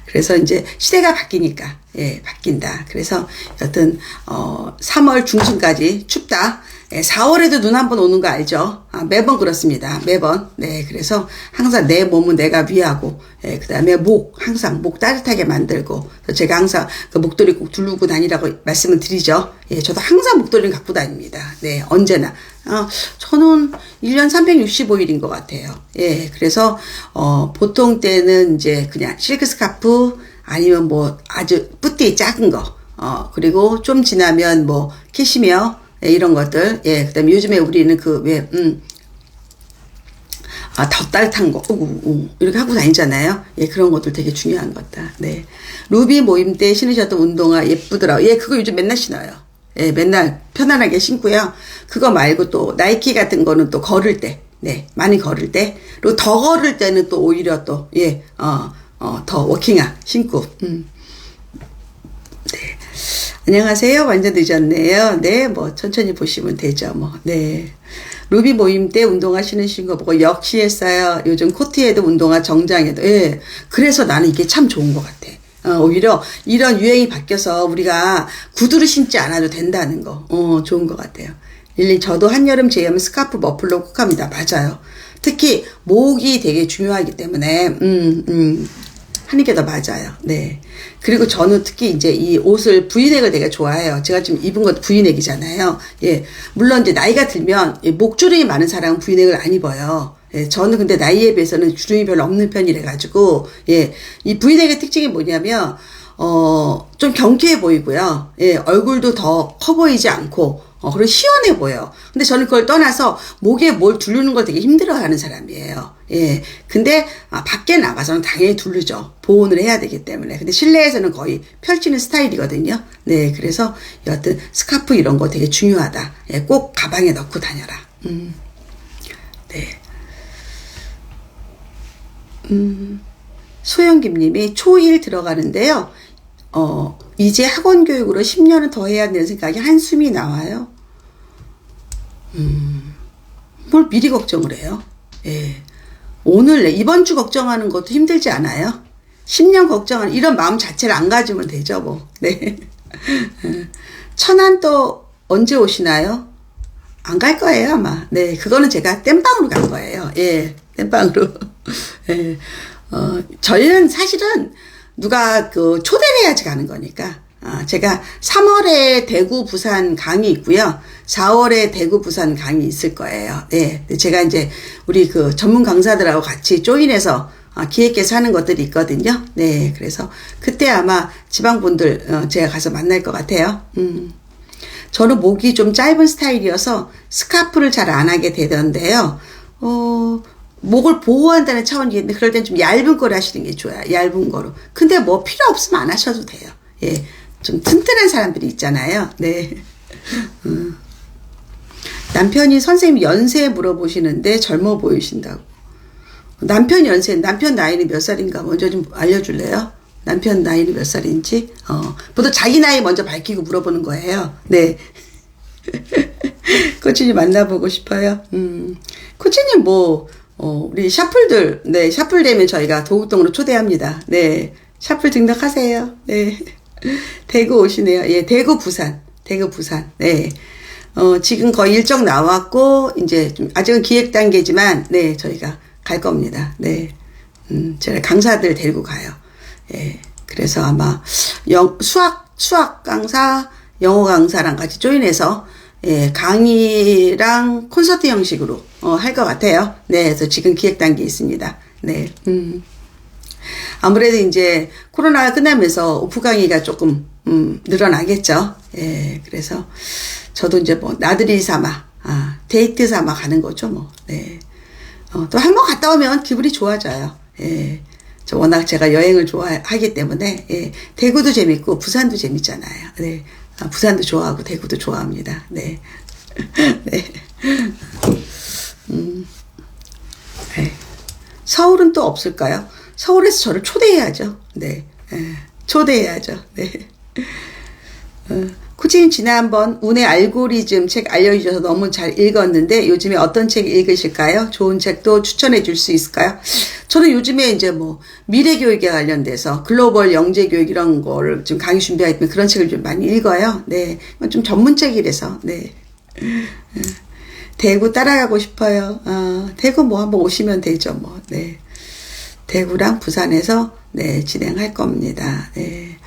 그래서 이제 시대가 바뀌니까, 바뀐다. 그래서 여튼, 3월 중순까지 춥다. 4월에도 눈 한 번 오는 거 알죠? 매번 그렇습니다. 매번. 네. 그래서 항상 내 몸은 내가 위하고, 그 다음에 항상 목 따뜻하게 만들고, 제가 항상 그 목도리 꼭 두르고 다니라고 말씀을 드리죠. 저도 항상 목도리를 갖고 다닙니다. 네. 언제나. 저는 1년 365일인 것 같아요. 그래서, 보통 때는 이제 그냥 실크 스카프 아니면 뭐 아주 뿌띠 작은 거, 그리고 좀 지나면 뭐 캐시미어, 이런 것들. 그 다음에 요즘에 우리는 더 따뜻한 거, 이렇게 하고 다니잖아요. 그런 것들 되게 중요한 것다. 네. 루비 모임 때 신으셨던 운동화 예쁘더라고요. 그거 요즘 맨날 신어요. 맨날 편안하게 신고요. 그거 말고 또 나이키 같은 거는 또 걸을 때, 많이 걸을 때, 그리고 더 걸을 때는 또 오히려 또, 더 워킹화 신고, 네. 안녕하세요. 완전 늦었네요. 네, 뭐, 천천히 보시면 되죠, 뭐. 네. 루비 모임 때 운동화 신으신 거 보고 역시 했어요. 요즘 코트에도 운동화, 정장에도. 그래서 나는 이게 참 좋은 것 같아. 오히려 이런 유행이 바뀌어서 우리가 구두를 신지 않아도 된다는 거. 좋은 것 같아요. 저도 한여름 제염 스카프 머플러 꼭 합니다. 맞아요. 특히 목이 되게 중요하기 때문에, 하는 게 더 맞아요. 네. 그리고 저는 특히 이제 이 옷을 브이넥을 되게 좋아해요. 제가 지금 입은 것도 브이넥이잖아요. 물론 이제 나이가 들면 목주름이 많은 사람은 브이넥을 안 입어요. 저는 근데 나이에 비해서는 주름이 별로 없는 편이라 가지고, 이 브이넥의 특징이 뭐냐면, 좀 경쾌해 보이고요. 얼굴도 더 커 보이지 않고, 그리고 시원해 보여요. 근데 저는 그걸 떠나서 목에 뭘 두르는 걸 되게 힘들어 하는 사람이에요. 근데, 밖에 나가서는 당연히 두르죠. 보온을 해야 되기 때문에. 근데 실내에서는 거의 펼치는 스타일이거든요. 네. 그래서 여하튼 스카프 이런 거 되게 중요하다. 꼭 가방에 넣고 다녀라. 네. 소영김 님이 초1 들어가는데요. 이제 학원 교육으로 10년은 더 해야 된다는 생각이 한숨이 나와요. 뭘 미리 걱정을 해요? 이번 주 걱정하는 것도 힘들지 않아요? 10년 걱정하는 이런 마음 자체를 안 가지면 되죠, 뭐. 네. 천안 또 언제 오시나요? 안 갈 거예요, 아마. 네. 그거는 제가 땜빵으로 갈 거예요. 땜빵으로. 저희는 사실은 누가 초대를 해야지 가는 거니까. 제가 3월에 대구, 부산 강의 있고요. 4월에 대구, 부산 강의 있을 거예요. 제가 이제 우리 전문 강사들하고 같이 조인해서 기획해서 하는 것들이 있거든요. 네, 그래서 그때 아마 지방분들 제가 가서 만날 것 같아요. 저는 목이 좀 짧은 스타일이어서 스카프를 잘 안 하게 되던데요. 목을 보호한다는 차원이겠는데 그럴 땐 좀 얇은 거를 하시는 게 좋아요. 얇은 거로. 근데 뭐 필요 없으면 안 하셔도 돼요. 예, 좀 튼튼한 사람들이 있잖아요. 네. 남편이 선생님 연세 물어보시는데 젊어 보이신다고. 남편 나이는 몇 살인가 먼저 좀 알려줄래요? 남편 나이는 몇 살인지? 보통 자기 나이 먼저 밝히고 물어보는 거예요. 네. 코치님 만나보고 싶어요. 코치님 우리 샤플들, 네, 샤플 되면 저희가 도곡동으로 초대합니다. 네. 샤플 등록하세요. 네. 대구 오시네요. 예, 대구, 부산. 네. 지금 거의 일정 나왔고, 이제 좀, 아직은 기획 단계지만, 네, 저희가 갈 겁니다. 네. 제가 강사들 데리고 가요. 예. 그래서 아마, 수학 강사, 영어 강사랑 같이 조인해서, 예, 강의랑 콘서트 형식으로, 할 것 같아요. 네. 그래서 지금 기획 단계에 있습니다. 네. 아무래도 이제 코로나가 끝나면서 오프 강의가 조금, 늘어나겠죠. 예. 그래서 저도 이제 나들이 삼아, 데이트 삼아 가는 거죠. 뭐. 네. 또 한 번 갔다 오면 기분이 좋아져요. 예. 저 워낙 제가 여행을 좋아하기 때문에, 예. 대구도 재밌고, 부산도 재밌잖아요. 네. 부산도 좋아하고, 대구도 좋아합니다. 네. 네. 네. 서울은 또 없을까요? 서울에서 저를 초대해야죠. 네. 예. 초대해야죠. 네. 코치님 지난번 운의 알고리즘 책 알려주셔서 너무 잘 읽었는데 요즘에 어떤 책 읽으실까요? 좋은 책도 추천해 줄 수 있을까요? 저는 요즘에 이제 미래교육에 관련돼서 글로벌 영재교육 이런 거를 좀 강의 준비하기 때문에 그런 책을 좀 많이 읽어요. 네. 좀 전문책이라서, 네. 대구 따라가고 싶어요. 대구 한번 오시면 되죠, 네. 대구랑 부산에서, 네, 진행할 겁니다. 네.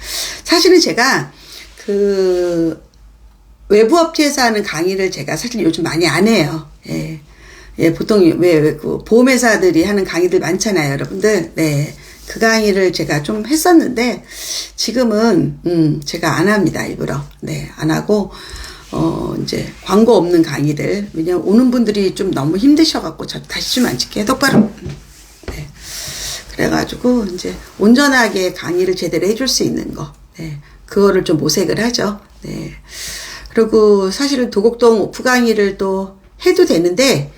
사실은 제가 외부 업체에서 하는 강의를 제가 사실 요즘 많이 안 해요. 예. 예, 보통, 보험회사들이 하는 강의들 많잖아요, 여러분들. 네. 그 강의를 제가 좀 했었는데, 지금은, 제가 안 합니다, 일부러. 네, 안 하고, 이제, 광고 없는 강의들. 왜냐면 오는 분들이 좀 너무 힘드셔갖고, 저 다시 좀 앉을게요. 똑바로. 네. 그래가지고, 이제, 온전하게 강의를 제대로 해줄 수 있는 거. 네. 그거를 좀 모색을 하죠. 네. 그리고 사실은 도곡동 오프 강의를 또 해도 되는데,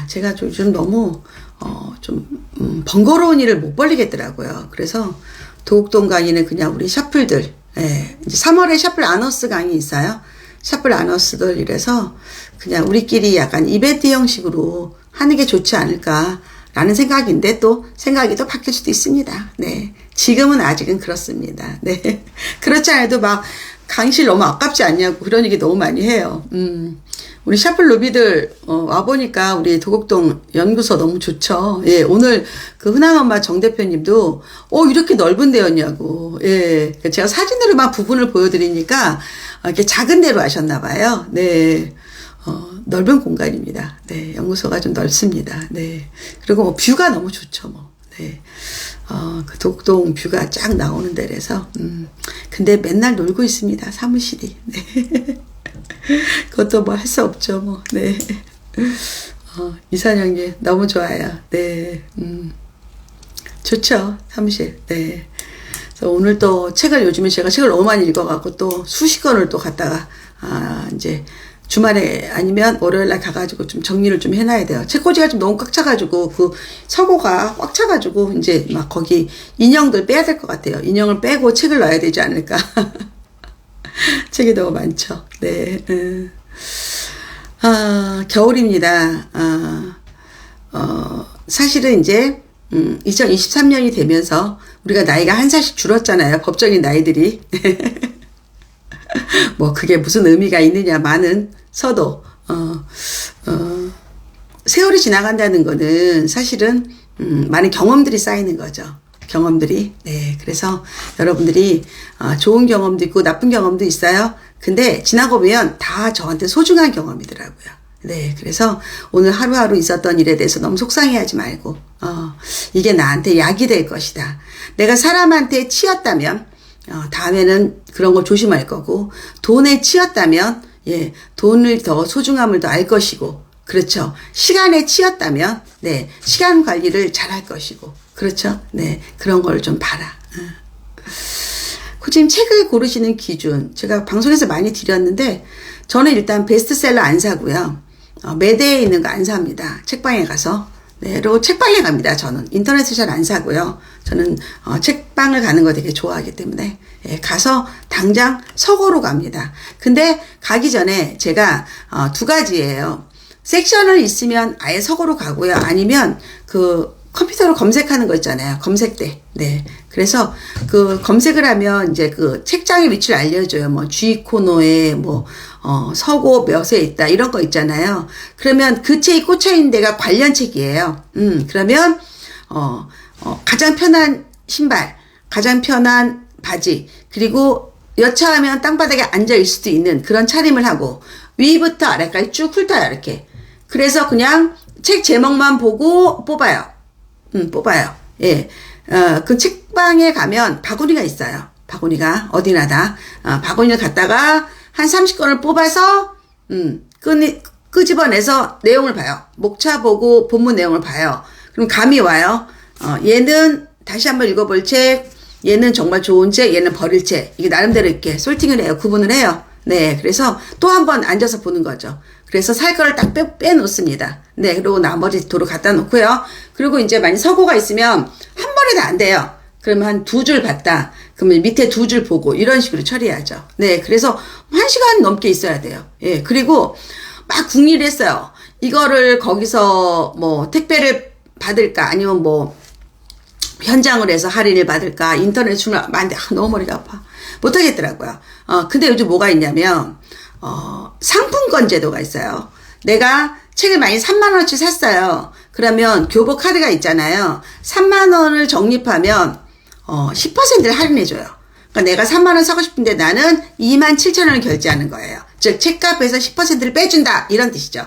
제가 요즘 너무, 번거로운 일을 못 벌리겠더라고요. 그래서 도곡동 강의는 그냥 우리 샤플들, 예. 이제 3월에 샤플 아너스 강의 있어요. 샤플 아너스들 이래서 그냥 우리끼리 약간 이벤트 형식으로 하는 게 좋지 않을까라는 생각인데 또 생각이 또 바뀔 수도 있습니다. 네. 지금은 아직은 그렇습니다. 네. 그렇지 않아도 강의실 너무 아깝지 않냐고 그런 얘기 너무 많이 해요. 우리 샤플 루비들, 와보니까 우리 도곡동 연구소 너무 좋죠. 예, 오늘 흔한 엄마 정 대표님도, 이렇게 넓은 데였냐고. 예, 제가 사진으로만 부분을 보여드리니까, 이렇게 작은 데로 하셨나봐요. 네. 넓은 공간입니다. 네, 연구소가 좀 넓습니다. 네. 그리고 뷰가 너무 좋죠, 네. 그 독동 뷰가 쫙 나오는 데라서, 근데 맨날 놀고 있습니다, 사무실이. 네. 그것도 할 수 없죠, 네. 이사장님, 너무 좋아요. 네. 좋죠, 사무실. 네. 그래서 오늘 또 요즘에 제가 책을 너무 많이 읽어갖고 또 수십 권을 또 갖다가, 이제, 주말에 아니면 월요일날 가가지고 좀 정리를 좀 해놔야 돼요. 책꽂이가 좀 너무 꽉 차가지고 서고가 꽉 차가지고 이제 거기 인형들 빼야 될 것 같아요. 인형을 빼고 책을 놔야 되지 않을까. 책이 너무 많죠. 네. 겨울입니다. 사실은 이제 2023년이 되면서 우리가 나이가 한 살씩 줄었잖아요. 법적인 나이들이. 그게 무슨 의미가 있느냐마는 서도, 세월이 지나간다는 거는 사실은, 많은 경험들이 쌓이는 거죠. 경험들이. 네. 그래서 여러분들이, 좋은 경험도 있고 나쁜 경험도 있어요. 근데 지나고 보면 다 저한테 소중한 경험이더라고요. 네. 그래서 오늘 하루하루 있었던 일에 대해서 너무 속상해하지 말고, 이게 나한테 약이 될 것이다. 내가 사람한테 치였다면 다음에는 그런 걸 조심할 거고, 돈에 치였다면 돈을 더 소중함을 더 알 것이고, 그렇죠. 시간에 치였다면 시간 관리를 잘 할 것이고, 그렇죠. 그런 걸 좀 봐라. 코치님 책을 고르시는 기준, 제가 방송에서 많이 드렸는데, 저는 일단 베스트셀러 안 사고요. 매대에 있는 거 안 삽니다. 책방에 가서. 그리고 책방에 갑니다. 저는 인터넷에 잘 안 사고요. 저는 책방을 가는 거 되게 좋아하기 때문에 가서 당장 서고로 갑니다. 근데 가기 전에 제가 두 가지예요. 섹션을 있으면 아예 서고로 가고요. 아니면 그 컴퓨터로 검색하는 거 있잖아요. 검색대. 그래서 그 검색을 하면 이제 그 책장의 위치를 알려줘요. 뭐 G 코너에 뭐 서고 몇에 있다 이런 거 있잖아요. 그러면 그 책이 꽂혀 있는 데가 관련 책이에요. 그러면 가장 편한 신발, 가장 편한 바지, 그리고 여차하면 땅바닥에 앉아 있을 수도 있는 그런 차림을 하고 위부터 아래까지 쭉 훑어요. 이렇게. 그래서 그냥 책 제목만 보고 뽑아요. 뽑아요. 그 책방에 가면 바구니가 있어요. 바구니가 어디나다. 바구니를 갖다가 한 30권을 뽑아서, 끄집어내서 내용을 봐요. 목차 보고 본문 내용을 봐요. 그럼 감이 와요. 얘는 다시 한번 읽어볼 책, 얘는 정말 좋은 책, 얘는 버릴 책. 이게 나름대로 이렇게 솔팅을 해요. 구분을 해요. 그래서 또 한 번 앉아서 보는 거죠. 그래서 살 거를 딱 빼놓습니다. 그리고 나머지 도로 갖다 놓고요. 그리고 이제 만약 서고가 있으면 한 번에 다 안 돼요. 그러면 한 두 줄 봤다. 그러면 밑에 두 줄 보고 이런 식으로 처리하죠. 그래서 1시간 넘게 있어야 돼요. 그리고 막 궁리를 했어요. 이거를 거기서 뭐 택배를 받을까 아니면 뭐 현장을 해서 할인을 받을까 인터넷 주문 많은데 너무 머리가 아파. 못하겠더라고요. 근데 요즘 뭐가 있냐면 상품권 제도가 있어요. 내가 책을 많이 3만원어치 샀어요. 그러면 교보 카드가 있잖아요. 3만원을 적립하면 10%를 할인해줘요. 그러니까 내가 3만원 사고 싶은데 나는 27,000원을 결제하는 거예요. 즉 책값에서 10%를 빼준다 이런 뜻이죠.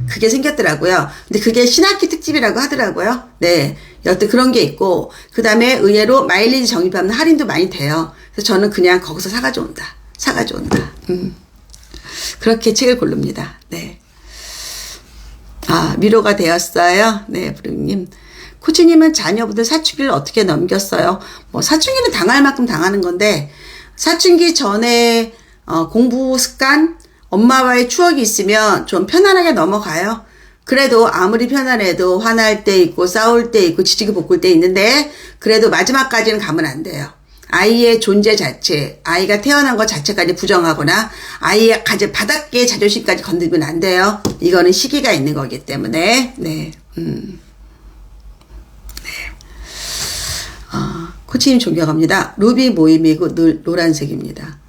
그게 생겼더라고요. 근데 그게 신학기 특집이라고 하더라고요. 여튼 그런 게 있고, 그 다음에 의외로 마일리지 적립하면 할인도 많이 돼요. 그래서 저는 그냥 거기서 사가지고 온다. 그렇게 책을 고릅니다. 위로가 되었어요. 부르님. 코치님은 자녀분들 사춘기를 어떻게 넘겼어요? 뭐 사춘기는 당할 만큼 당하는 건데, 사춘기 전에 공부 습관, 엄마와의 추억이 있으면 좀 편안하게 넘어가요. 그래도 아무리 편안해도 화날 때 있고 싸울 때 있고 지지고 볶을 때 있는데 그래도 마지막까지는 가면 안 돼요. 아이의 존재 자체, 아이가 태어난 것 자체까지 부정하거나 아이의 가진 바닥의 자존심까지 건드리면 안 돼요. 이거는 시기가 있는 거기 때문에. 코치님 존경합니다. 루비 모임이고 늘 노란색입니다.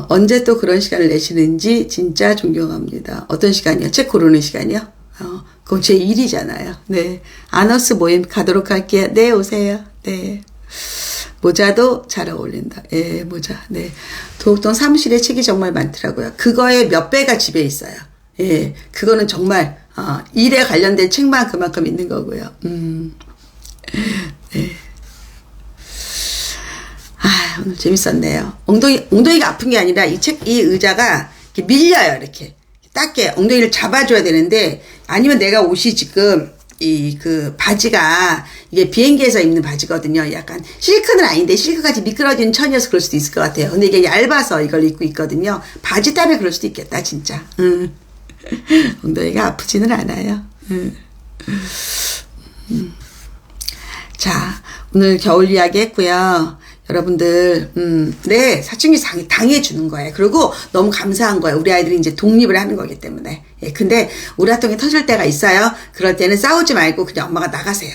언제 또 그런 시간을 내시는지 진짜 존경합니다. 어떤 시간이요? 책 고르는 시간이요? 그건 제 일이잖아요. 아너스 모임 가도록 할게요. 오세요. 모자도 잘 어울린다. 모자. 도곡동 사무실에 책이 정말 많더라고요. 그거의 몇 배가 집에 있어요. 그거는 정말, 일에 관련된 책만 그만큼 있는 거고요. 오늘 재밌었네요. 엉덩이가 아픈 게 아니라 이 의자가 이렇게 밀려요, 이렇게. 딱게 엉덩이를 잡아줘야 되는데, 아니면 내가 옷이 지금, 그 바지가, 이게 비행기에서 입는 바지거든요. 약간, 실크는 아닌데, 실크같이 미끄러진 천이어서 그럴 수도 있을 것 같아요. 근데 이게 얇아서 이걸 입고 있거든요. 바지 때문에 그럴 수도 있겠다, 진짜. 엉덩이가 아프지는 않아요. 자, 오늘 겨울 이야기 했고요. 여러분들, 사춘기 당해주는 거예요. 그리고 너무 감사한 거예요. 우리 아이들이 이제 독립을 하는 거기 때문에. 근데 우라통이 터질 때가 있어요. 그럴 때는 싸우지 말고 그냥 엄마가 나가세요.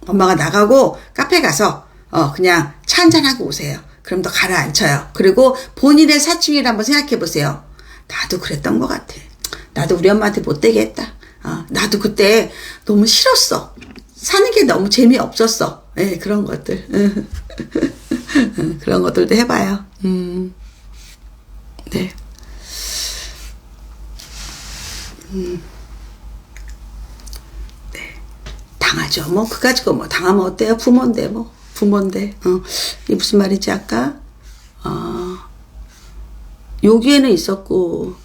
엄마가 나가고 카페 가서, 그냥 차 한잔하고 오세요. 그럼 더 가라앉혀요. 그리고 본인의 사춘기를 한번 생각해 보세요. 나도 그랬던 것 같아. 나도 우리 엄마한테 못되게 했다. 나도 그때 너무 싫었어. 사는 게 너무 재미없었어. 그런 것들. 그런 것들도 해봐요. 당하죠. 뭐, 그 가지고 뭐, 당하면 어때요? 부모인데, 뭐, 부모인데. 이게 무슨 말이지, 아까? 여기에는 있었고,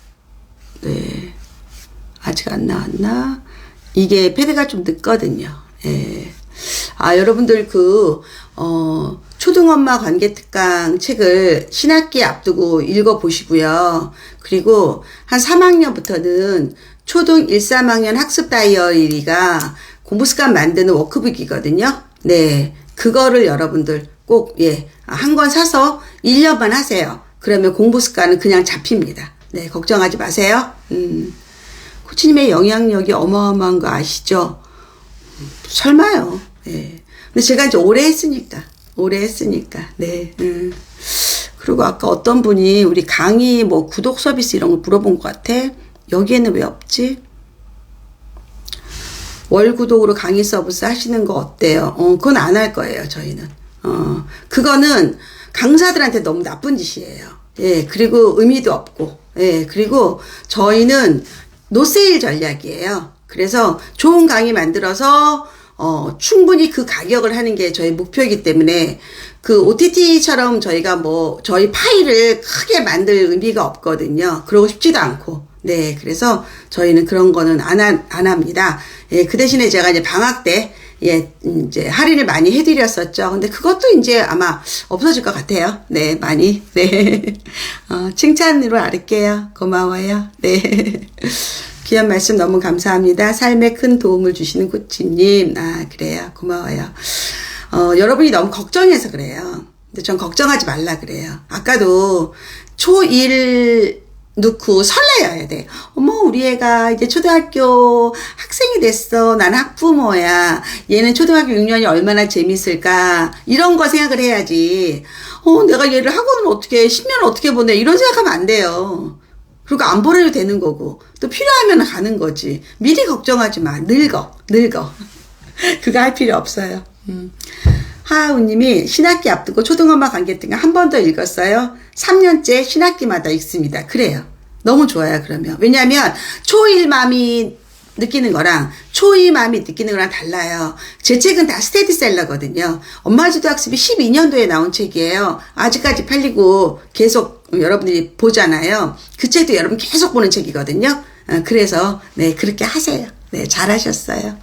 네. 아직 안 나왔나? 이게 패드가 좀 늦거든요. 예. 여러분들 초등엄마 관계특강 책을 신학기 앞두고 읽어보시고요. 그리고 한 3학년부터는 초등 1, 3학년 학습 다이어리가 공부 습관 만드는 워크북이거든요. 네. 그거를 여러분들 꼭, 한 권 사서 1년만 하세요. 그러면 공부 습관은 그냥 잡힙니다. 네. 걱정하지 마세요. 코치님의 영향력이 어마어마한 거 아시죠? 설마요. 네. 근데 제가 이제 오래 했으니까. 네. 그리고 아까 어떤 분이 우리 강의 뭐 구독 서비스 이런 거 물어본 것 같아. 여기에는 왜 없지? 월 구독으로 강의 서비스 하시는 거 어때요? 그건 안 할 거예요, 저희는. 그거는 강사들한테 너무 나쁜 짓이에요. 예, 그리고 의미도 없고. 예, 그리고 저희는 노세일 전략이에요. 그래서 좋은 강의 만들어서 충분히 그 가격을 하는 게 저희 목표이기 때문에 그 OTT처럼 저희가 저희 파일을 크게 만들 의미가 없거든요. 그러고 싶지도 않고. 네. 그래서 저희는 그런 거는 안 합니다. 예, 그 대신에 제가 이제 방학 때, 이제 할인을 많이 해드렸었죠. 근데 그것도 이제 아마 없어질 것 같아요. 네, 많이. 네. 칭찬으로 알을게요. 고마워요. 네. 귀한 말씀 너무 감사합니다. 삶에 큰 도움을 주시는 코치님. 그래요. 고마워요. 여러분이 너무 걱정해서 그래요. 근데 전 걱정하지 말라 그래요. 아까도 초1 넣고 설레어야 돼. 어머, 우리 애가 이제 초등학교 학생이 됐어. 나는 학부모야. 얘는 초등학교 6년이 얼마나 재밌을까. 이런 거 생각을 해야지. 내가 얘를 학원을 어떻게, 10년을 어떻게 보내. 이런 생각하면 안 돼요. 그리고 안 보내도 되는 거고 또 필요하면 가는 거지. 미리 걱정하지 마. 늙어. 그거 할 필요 없어요. 하하우님이 신학기 앞두고 초등엄마 관계특강 한 번 더 읽었어요. 3년째 신학기마다 읽습니다. 그래요. 너무 좋아요. 그러면 왜냐하면 초1 마음이 느끼는 거랑 초2 마음이 느끼는 거랑 달라요. 제 책은 다 스테디셀러거든요. 엄마 주도 학습이 12년도에 나온 책이에요. 아직까지 팔리고 계속 여러분들이 보잖아요. 그 책도 여러분 계속 보는 책이거든요. 그래서 네, 그렇게 하세요. 네, 잘하셨어요.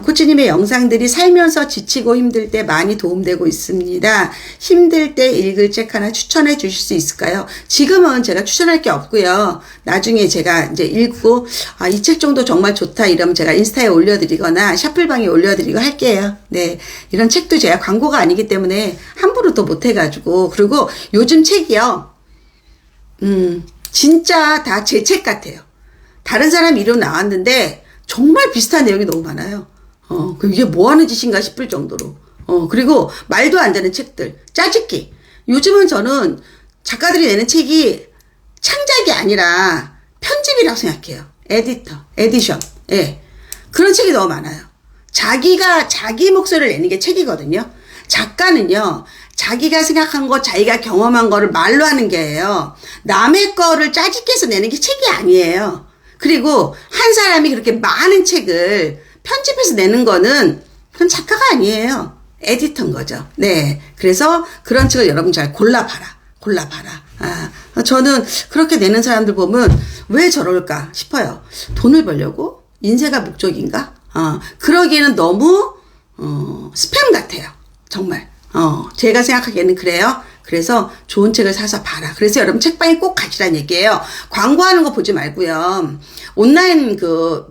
코치님의 영상들이 살면서 지치고 힘들 때 많이 도움되고 있습니다. 힘들 때 읽을 책 하나 추천해 주실 수 있을까요? 지금은 제가 추천할 게 없고요. 나중에 제가 이제 읽고 이 책 정도 정말 좋다 이러면 제가 인스타에 올려드리거나 샤플방에 올려드리고 할게요. 네, 이런 책도 제가 광고가 아니기 때문에 함부로 또 못해가지고. 그리고 요즘 책이요. 진짜 다 제 책 같아요. 다른 사람 이름 나왔는데 정말 비슷한 내용이 너무 많아요. 그럼 이게 뭐 하는 짓인가 싶을 정도로. 그리고 말도 안 되는 책들. 짜집기. 요즘은 저는 작가들이 내는 책이 창작이 아니라 편집이라고 생각해요. 에디션. 예. 그런 책이 너무 많아요. 자기가 자기 목소리를 내는 게 책이거든요. 작가는요, 자기가 생각한 거, 자기가 경험한 거를 말로 하는 게예요. 남의 거를 짜집기 해서 내는 게 책이 아니에요. 그리고 한 사람이 그렇게 많은 책을 편집해서 내는 거는 그건 작가가 아니에요. 에디터인 거죠. 네. 그래서 그런 책을 여러분 잘 골라봐라. 저는 그렇게 내는 사람들 보면 왜 저럴까 싶어요. 돈을 벌려고? 인쇄가 목적인가? 그러기에는 너무 스팸 같아요. 정말. 제가 생각하기에는 그래요. 그래서 좋은 책을 사서 봐라. 그래서 여러분 책방에 꼭 가시라는 얘기예요. 광고하는 거 보지 말고요. 온라인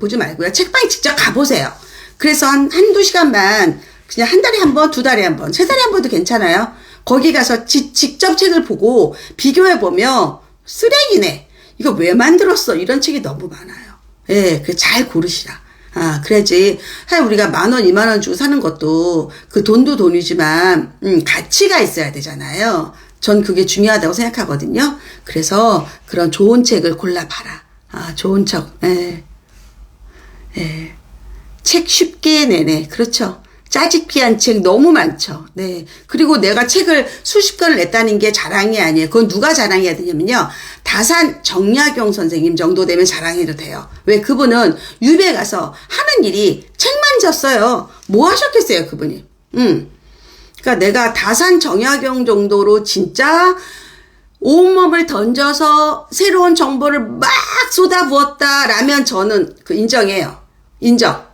보지 말고요. 책방에 직접 가보세요. 그래서 한두 시간만 그냥 한 달에 한 번, 두 달에 한 번, 세 달에 한 번도 괜찮아요. 거기 가서 직접 책을 보고 비교해보면 쓰레기네. 이거 왜 만들었어? 이런 책이 너무 많아요. 예, 잘 고르시라. 그래야지. 사실 우리가 10,000원, 20,000원 주고 사는 것도 그 돈도 돈이지만, 가치가 있어야 되잖아요. 전 그게 중요하다고 생각하거든요. 그래서 그런 좋은 책을 골라봐라. 좋은 책, 책 쉽게 내네. 그렇죠. 짜집기한 책 너무 많죠. 네. 그리고 내가 책을 수십 권을 냈다는 게 자랑이 아니에요. 그건 누가 자랑해야 되냐면요. 다산 정약용 선생님 정도 되면 자랑해도 돼요. 왜? 그분은 유배 가서 하는 일이 책만 졌어요. 뭐 하셨겠어요, 그분이. 그러니까 내가 다산 정약용 정도로 진짜 온몸을 던져서 새로운 정보를 막 쏟아부었다라면 저는 그 인정해요. 인정.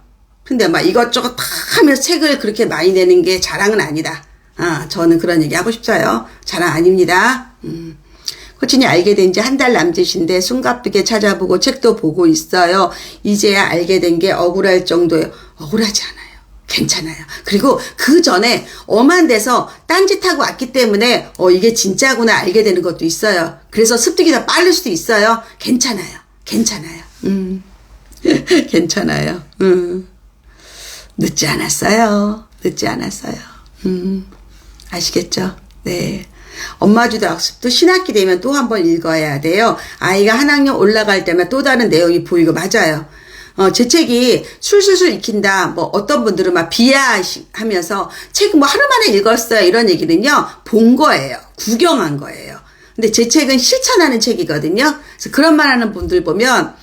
근데 막 이것저것 다 하면서 책을 그렇게 많이 내는 게 자랑은 아니다. 저는 그런 얘기 하고 싶어요. 자랑 아닙니다. 코치님 알게 된 지 한 달 남짓인데 숨가쁘게 찾아보고 책도 보고 있어요. 이제야 알게 된 게 억울할 정도예요. 억울하지 않아요. 괜찮아요. 그리고 그 전에 엄한 데서 딴짓하고 왔기 때문에 이게 진짜구나 알게 되는 것도 있어요. 그래서 습득이 더 빠를 수도 있어요. 괜찮아요. 괜찮아요. 괜찮아요. 늦지 않았어요. 늦지 않았어요. 아시겠죠? 네. 엄마 주도 학습도 신학기 되면 또 한 번 읽어야 돼요. 아이가 한 학년 올라갈 때만 또 다른 내용이 보이고 맞아요. 제 책이 술술술 읽힌다. 뭐 어떤 분들은 막 비하하면서 책 뭐 하루 만에 읽었어요. 이런 얘기는요. 본 거예요. 구경한 거예요. 근데 제 책은 실천하는 책이거든요. 그래서 그런 말 하는 분들 보면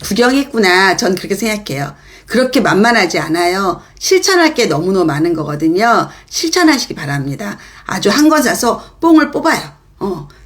구경했구나. 전 그렇게 생각해요. 그렇게 만만하지 않아요. 실천할 게 너무너무 많은 거거든요. 실천하시기 바랍니다. 아주 한 권 사서 뽕을 뽑아요.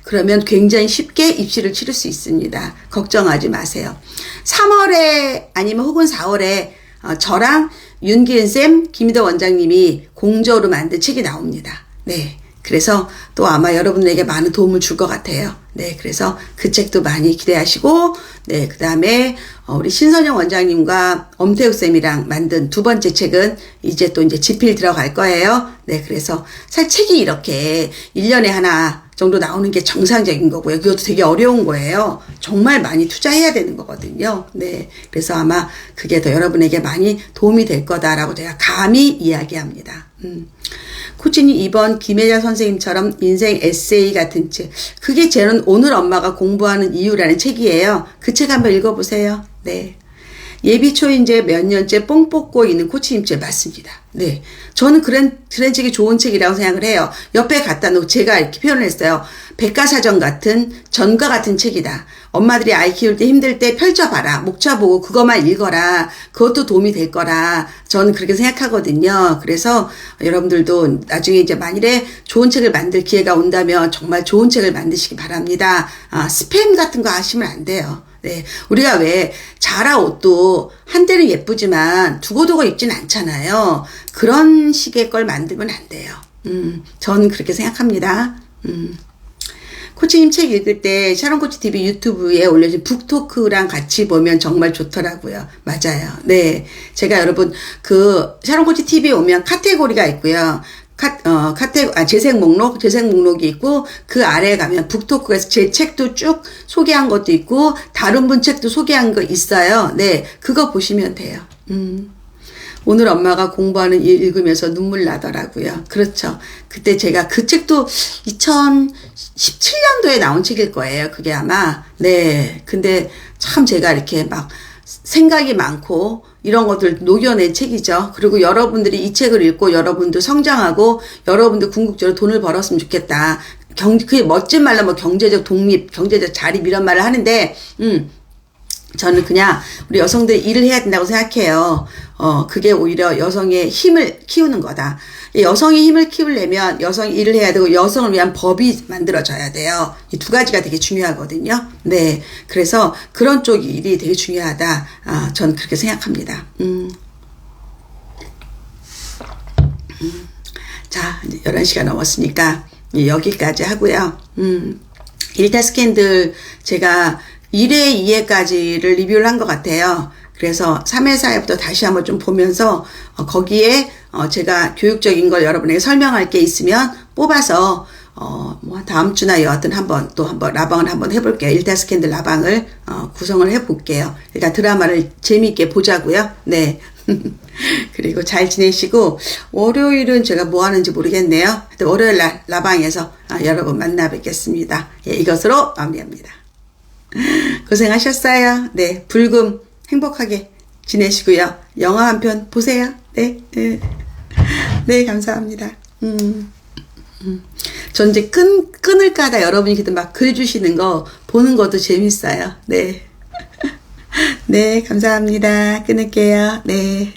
그러면 굉장히 쉽게 입시를 치를 수 있습니다. 걱정하지 마세요. 3월에 아니면 혹은 4월에 저랑 윤기은쌤, 김희도 원장님이 공저로 만든 책이 나옵니다. 네. 그래서 또 아마 여러분에게 많은 도움을 줄 것 같아요. 네. 그래서 그 책도 많이 기대하시고, 네. 그 다음에 우리 신선영 원장님과 엄태욱쌤이랑 만든 두 번째 책은 이제 집필 들어갈 거예요. 네. 그래서 사실 책이 이렇게 1년에 하나 정도 나오는 게 정상적인 거고요. 그것도 되게 어려운 거예요. 정말 많이 투자해야 되는 거거든요. 네. 그래서 아마 그게 더 여러분에게 많이 도움이 될 거다라고 제가 감히 이야기합니다. 코치님 이번 김혜자 선생님처럼 인생 에세이 같은 책. 그게 저는 오늘 엄마가 공부하는 이유라는 책이에요. 그 책 한번 읽어보세요. 네. 예비초인제 몇 년째 뽕 뽑고 있는 코치님 책 맞습니다. 네. 저는 그런 책이 좋은 책이라고 생각을 해요. 옆에 갖다 놓고 제가 이렇게 표현을 했어요. 백과사전 같은 전과 같은 책이다. 엄마들이 아이 키울 때 힘들 때 펼쳐봐라. 목차 보고 그것만 읽어라. 그것도 도움이 될 거라. 저는 그렇게 생각하거든요. 그래서 여러분들도 나중에 이제 만일에 좋은 책을 만들 기회가 온다면 정말 좋은 책을 만드시기 바랍니다. 스팸 같은 거 하시면 안 돼요. 네. 우리가 왜 자라 옷도 한때는 예쁘지만 두고두고 입진 않잖아요. 그런 식의 걸 만들면 안 돼요. 저는 그렇게 생각합니다. 코치님 책 읽을 때 샤론코치 TV 유튜브에 올려진 북토크랑 같이 보면 정말 좋더라고요. 맞아요. 네. 제가 여러분 샤론코치 TV에 오면 카테고리가 있고요. 재생 목록이 있고, 그 아래에 가면 북토크에서 제 책도 쭉 소개한 것도 있고, 다른 분 책도 소개한 거 있어요. 네. 그거 보시면 돼요. 오늘 엄마가 공부하는 일 읽으면서 눈물 나더라고요. 그렇죠. 그때 제가 그 책도 2017년도에 나온 책일 거예요. 그게 아마. 네. 근데 참 제가 이렇게 막 생각이 많고, 이런 것들 녹여낸 책이죠. 그리고 여러분들이 이 책을 읽고 여러분도 성장하고 여러분도 궁극적으로 돈을 벌었으면 좋겠다. 그게 멋진 말로 뭐 경제적 독립, 경제적 자립 이런 말을 하는데, 저는 그냥 우리 여성들이 일을 해야 된다고 생각해요. 그게 오히려 여성의 힘을 키우는 거다. 여성의 힘을 키우려면 여성이 일을 해야 되고 여성을 위한 법이 만들어져야 돼요. 이 두 가지가 되게 중요하거든요. 네. 그래서 그런 쪽 일이 되게 중요하다. 전 그렇게 생각합니다. 자, 이제 11시가 넘었으니까 여기까지 하고요. 1타 스캔들 제가 1회, 2회까지를 리뷰를 한 것 같아요. 그래서 3회, 4회부터 다시 한번 좀 보면서 거기에 제가 교육적인 걸 여러분에게 설명할 게 있으면 뽑아서 뭐 다음 주나 여하튼 한번 라방을 한번 해볼게요. 1타 스캔들 라방을 구성을 해볼게요. 그러니까 드라마를 재미있게 보자고요. 네. 그리고 잘 지내시고 월요일은 제가 뭐 하는지 모르겠네요. 월요일 날 라방에서 여러분 만나 뵙겠습니다. 예, 이것으로 마무리합니다. 고생하셨어요. 네, 불금 행복하게 지내시고요. 영화 한 편 보세요. 네. 네, 감사합니다. 전 이제 끊을까다 여러분이 그때 막 글 주시는 거 보는 것도 재밌어요. 네. 네, 감사합니다. 끊을게요. 네.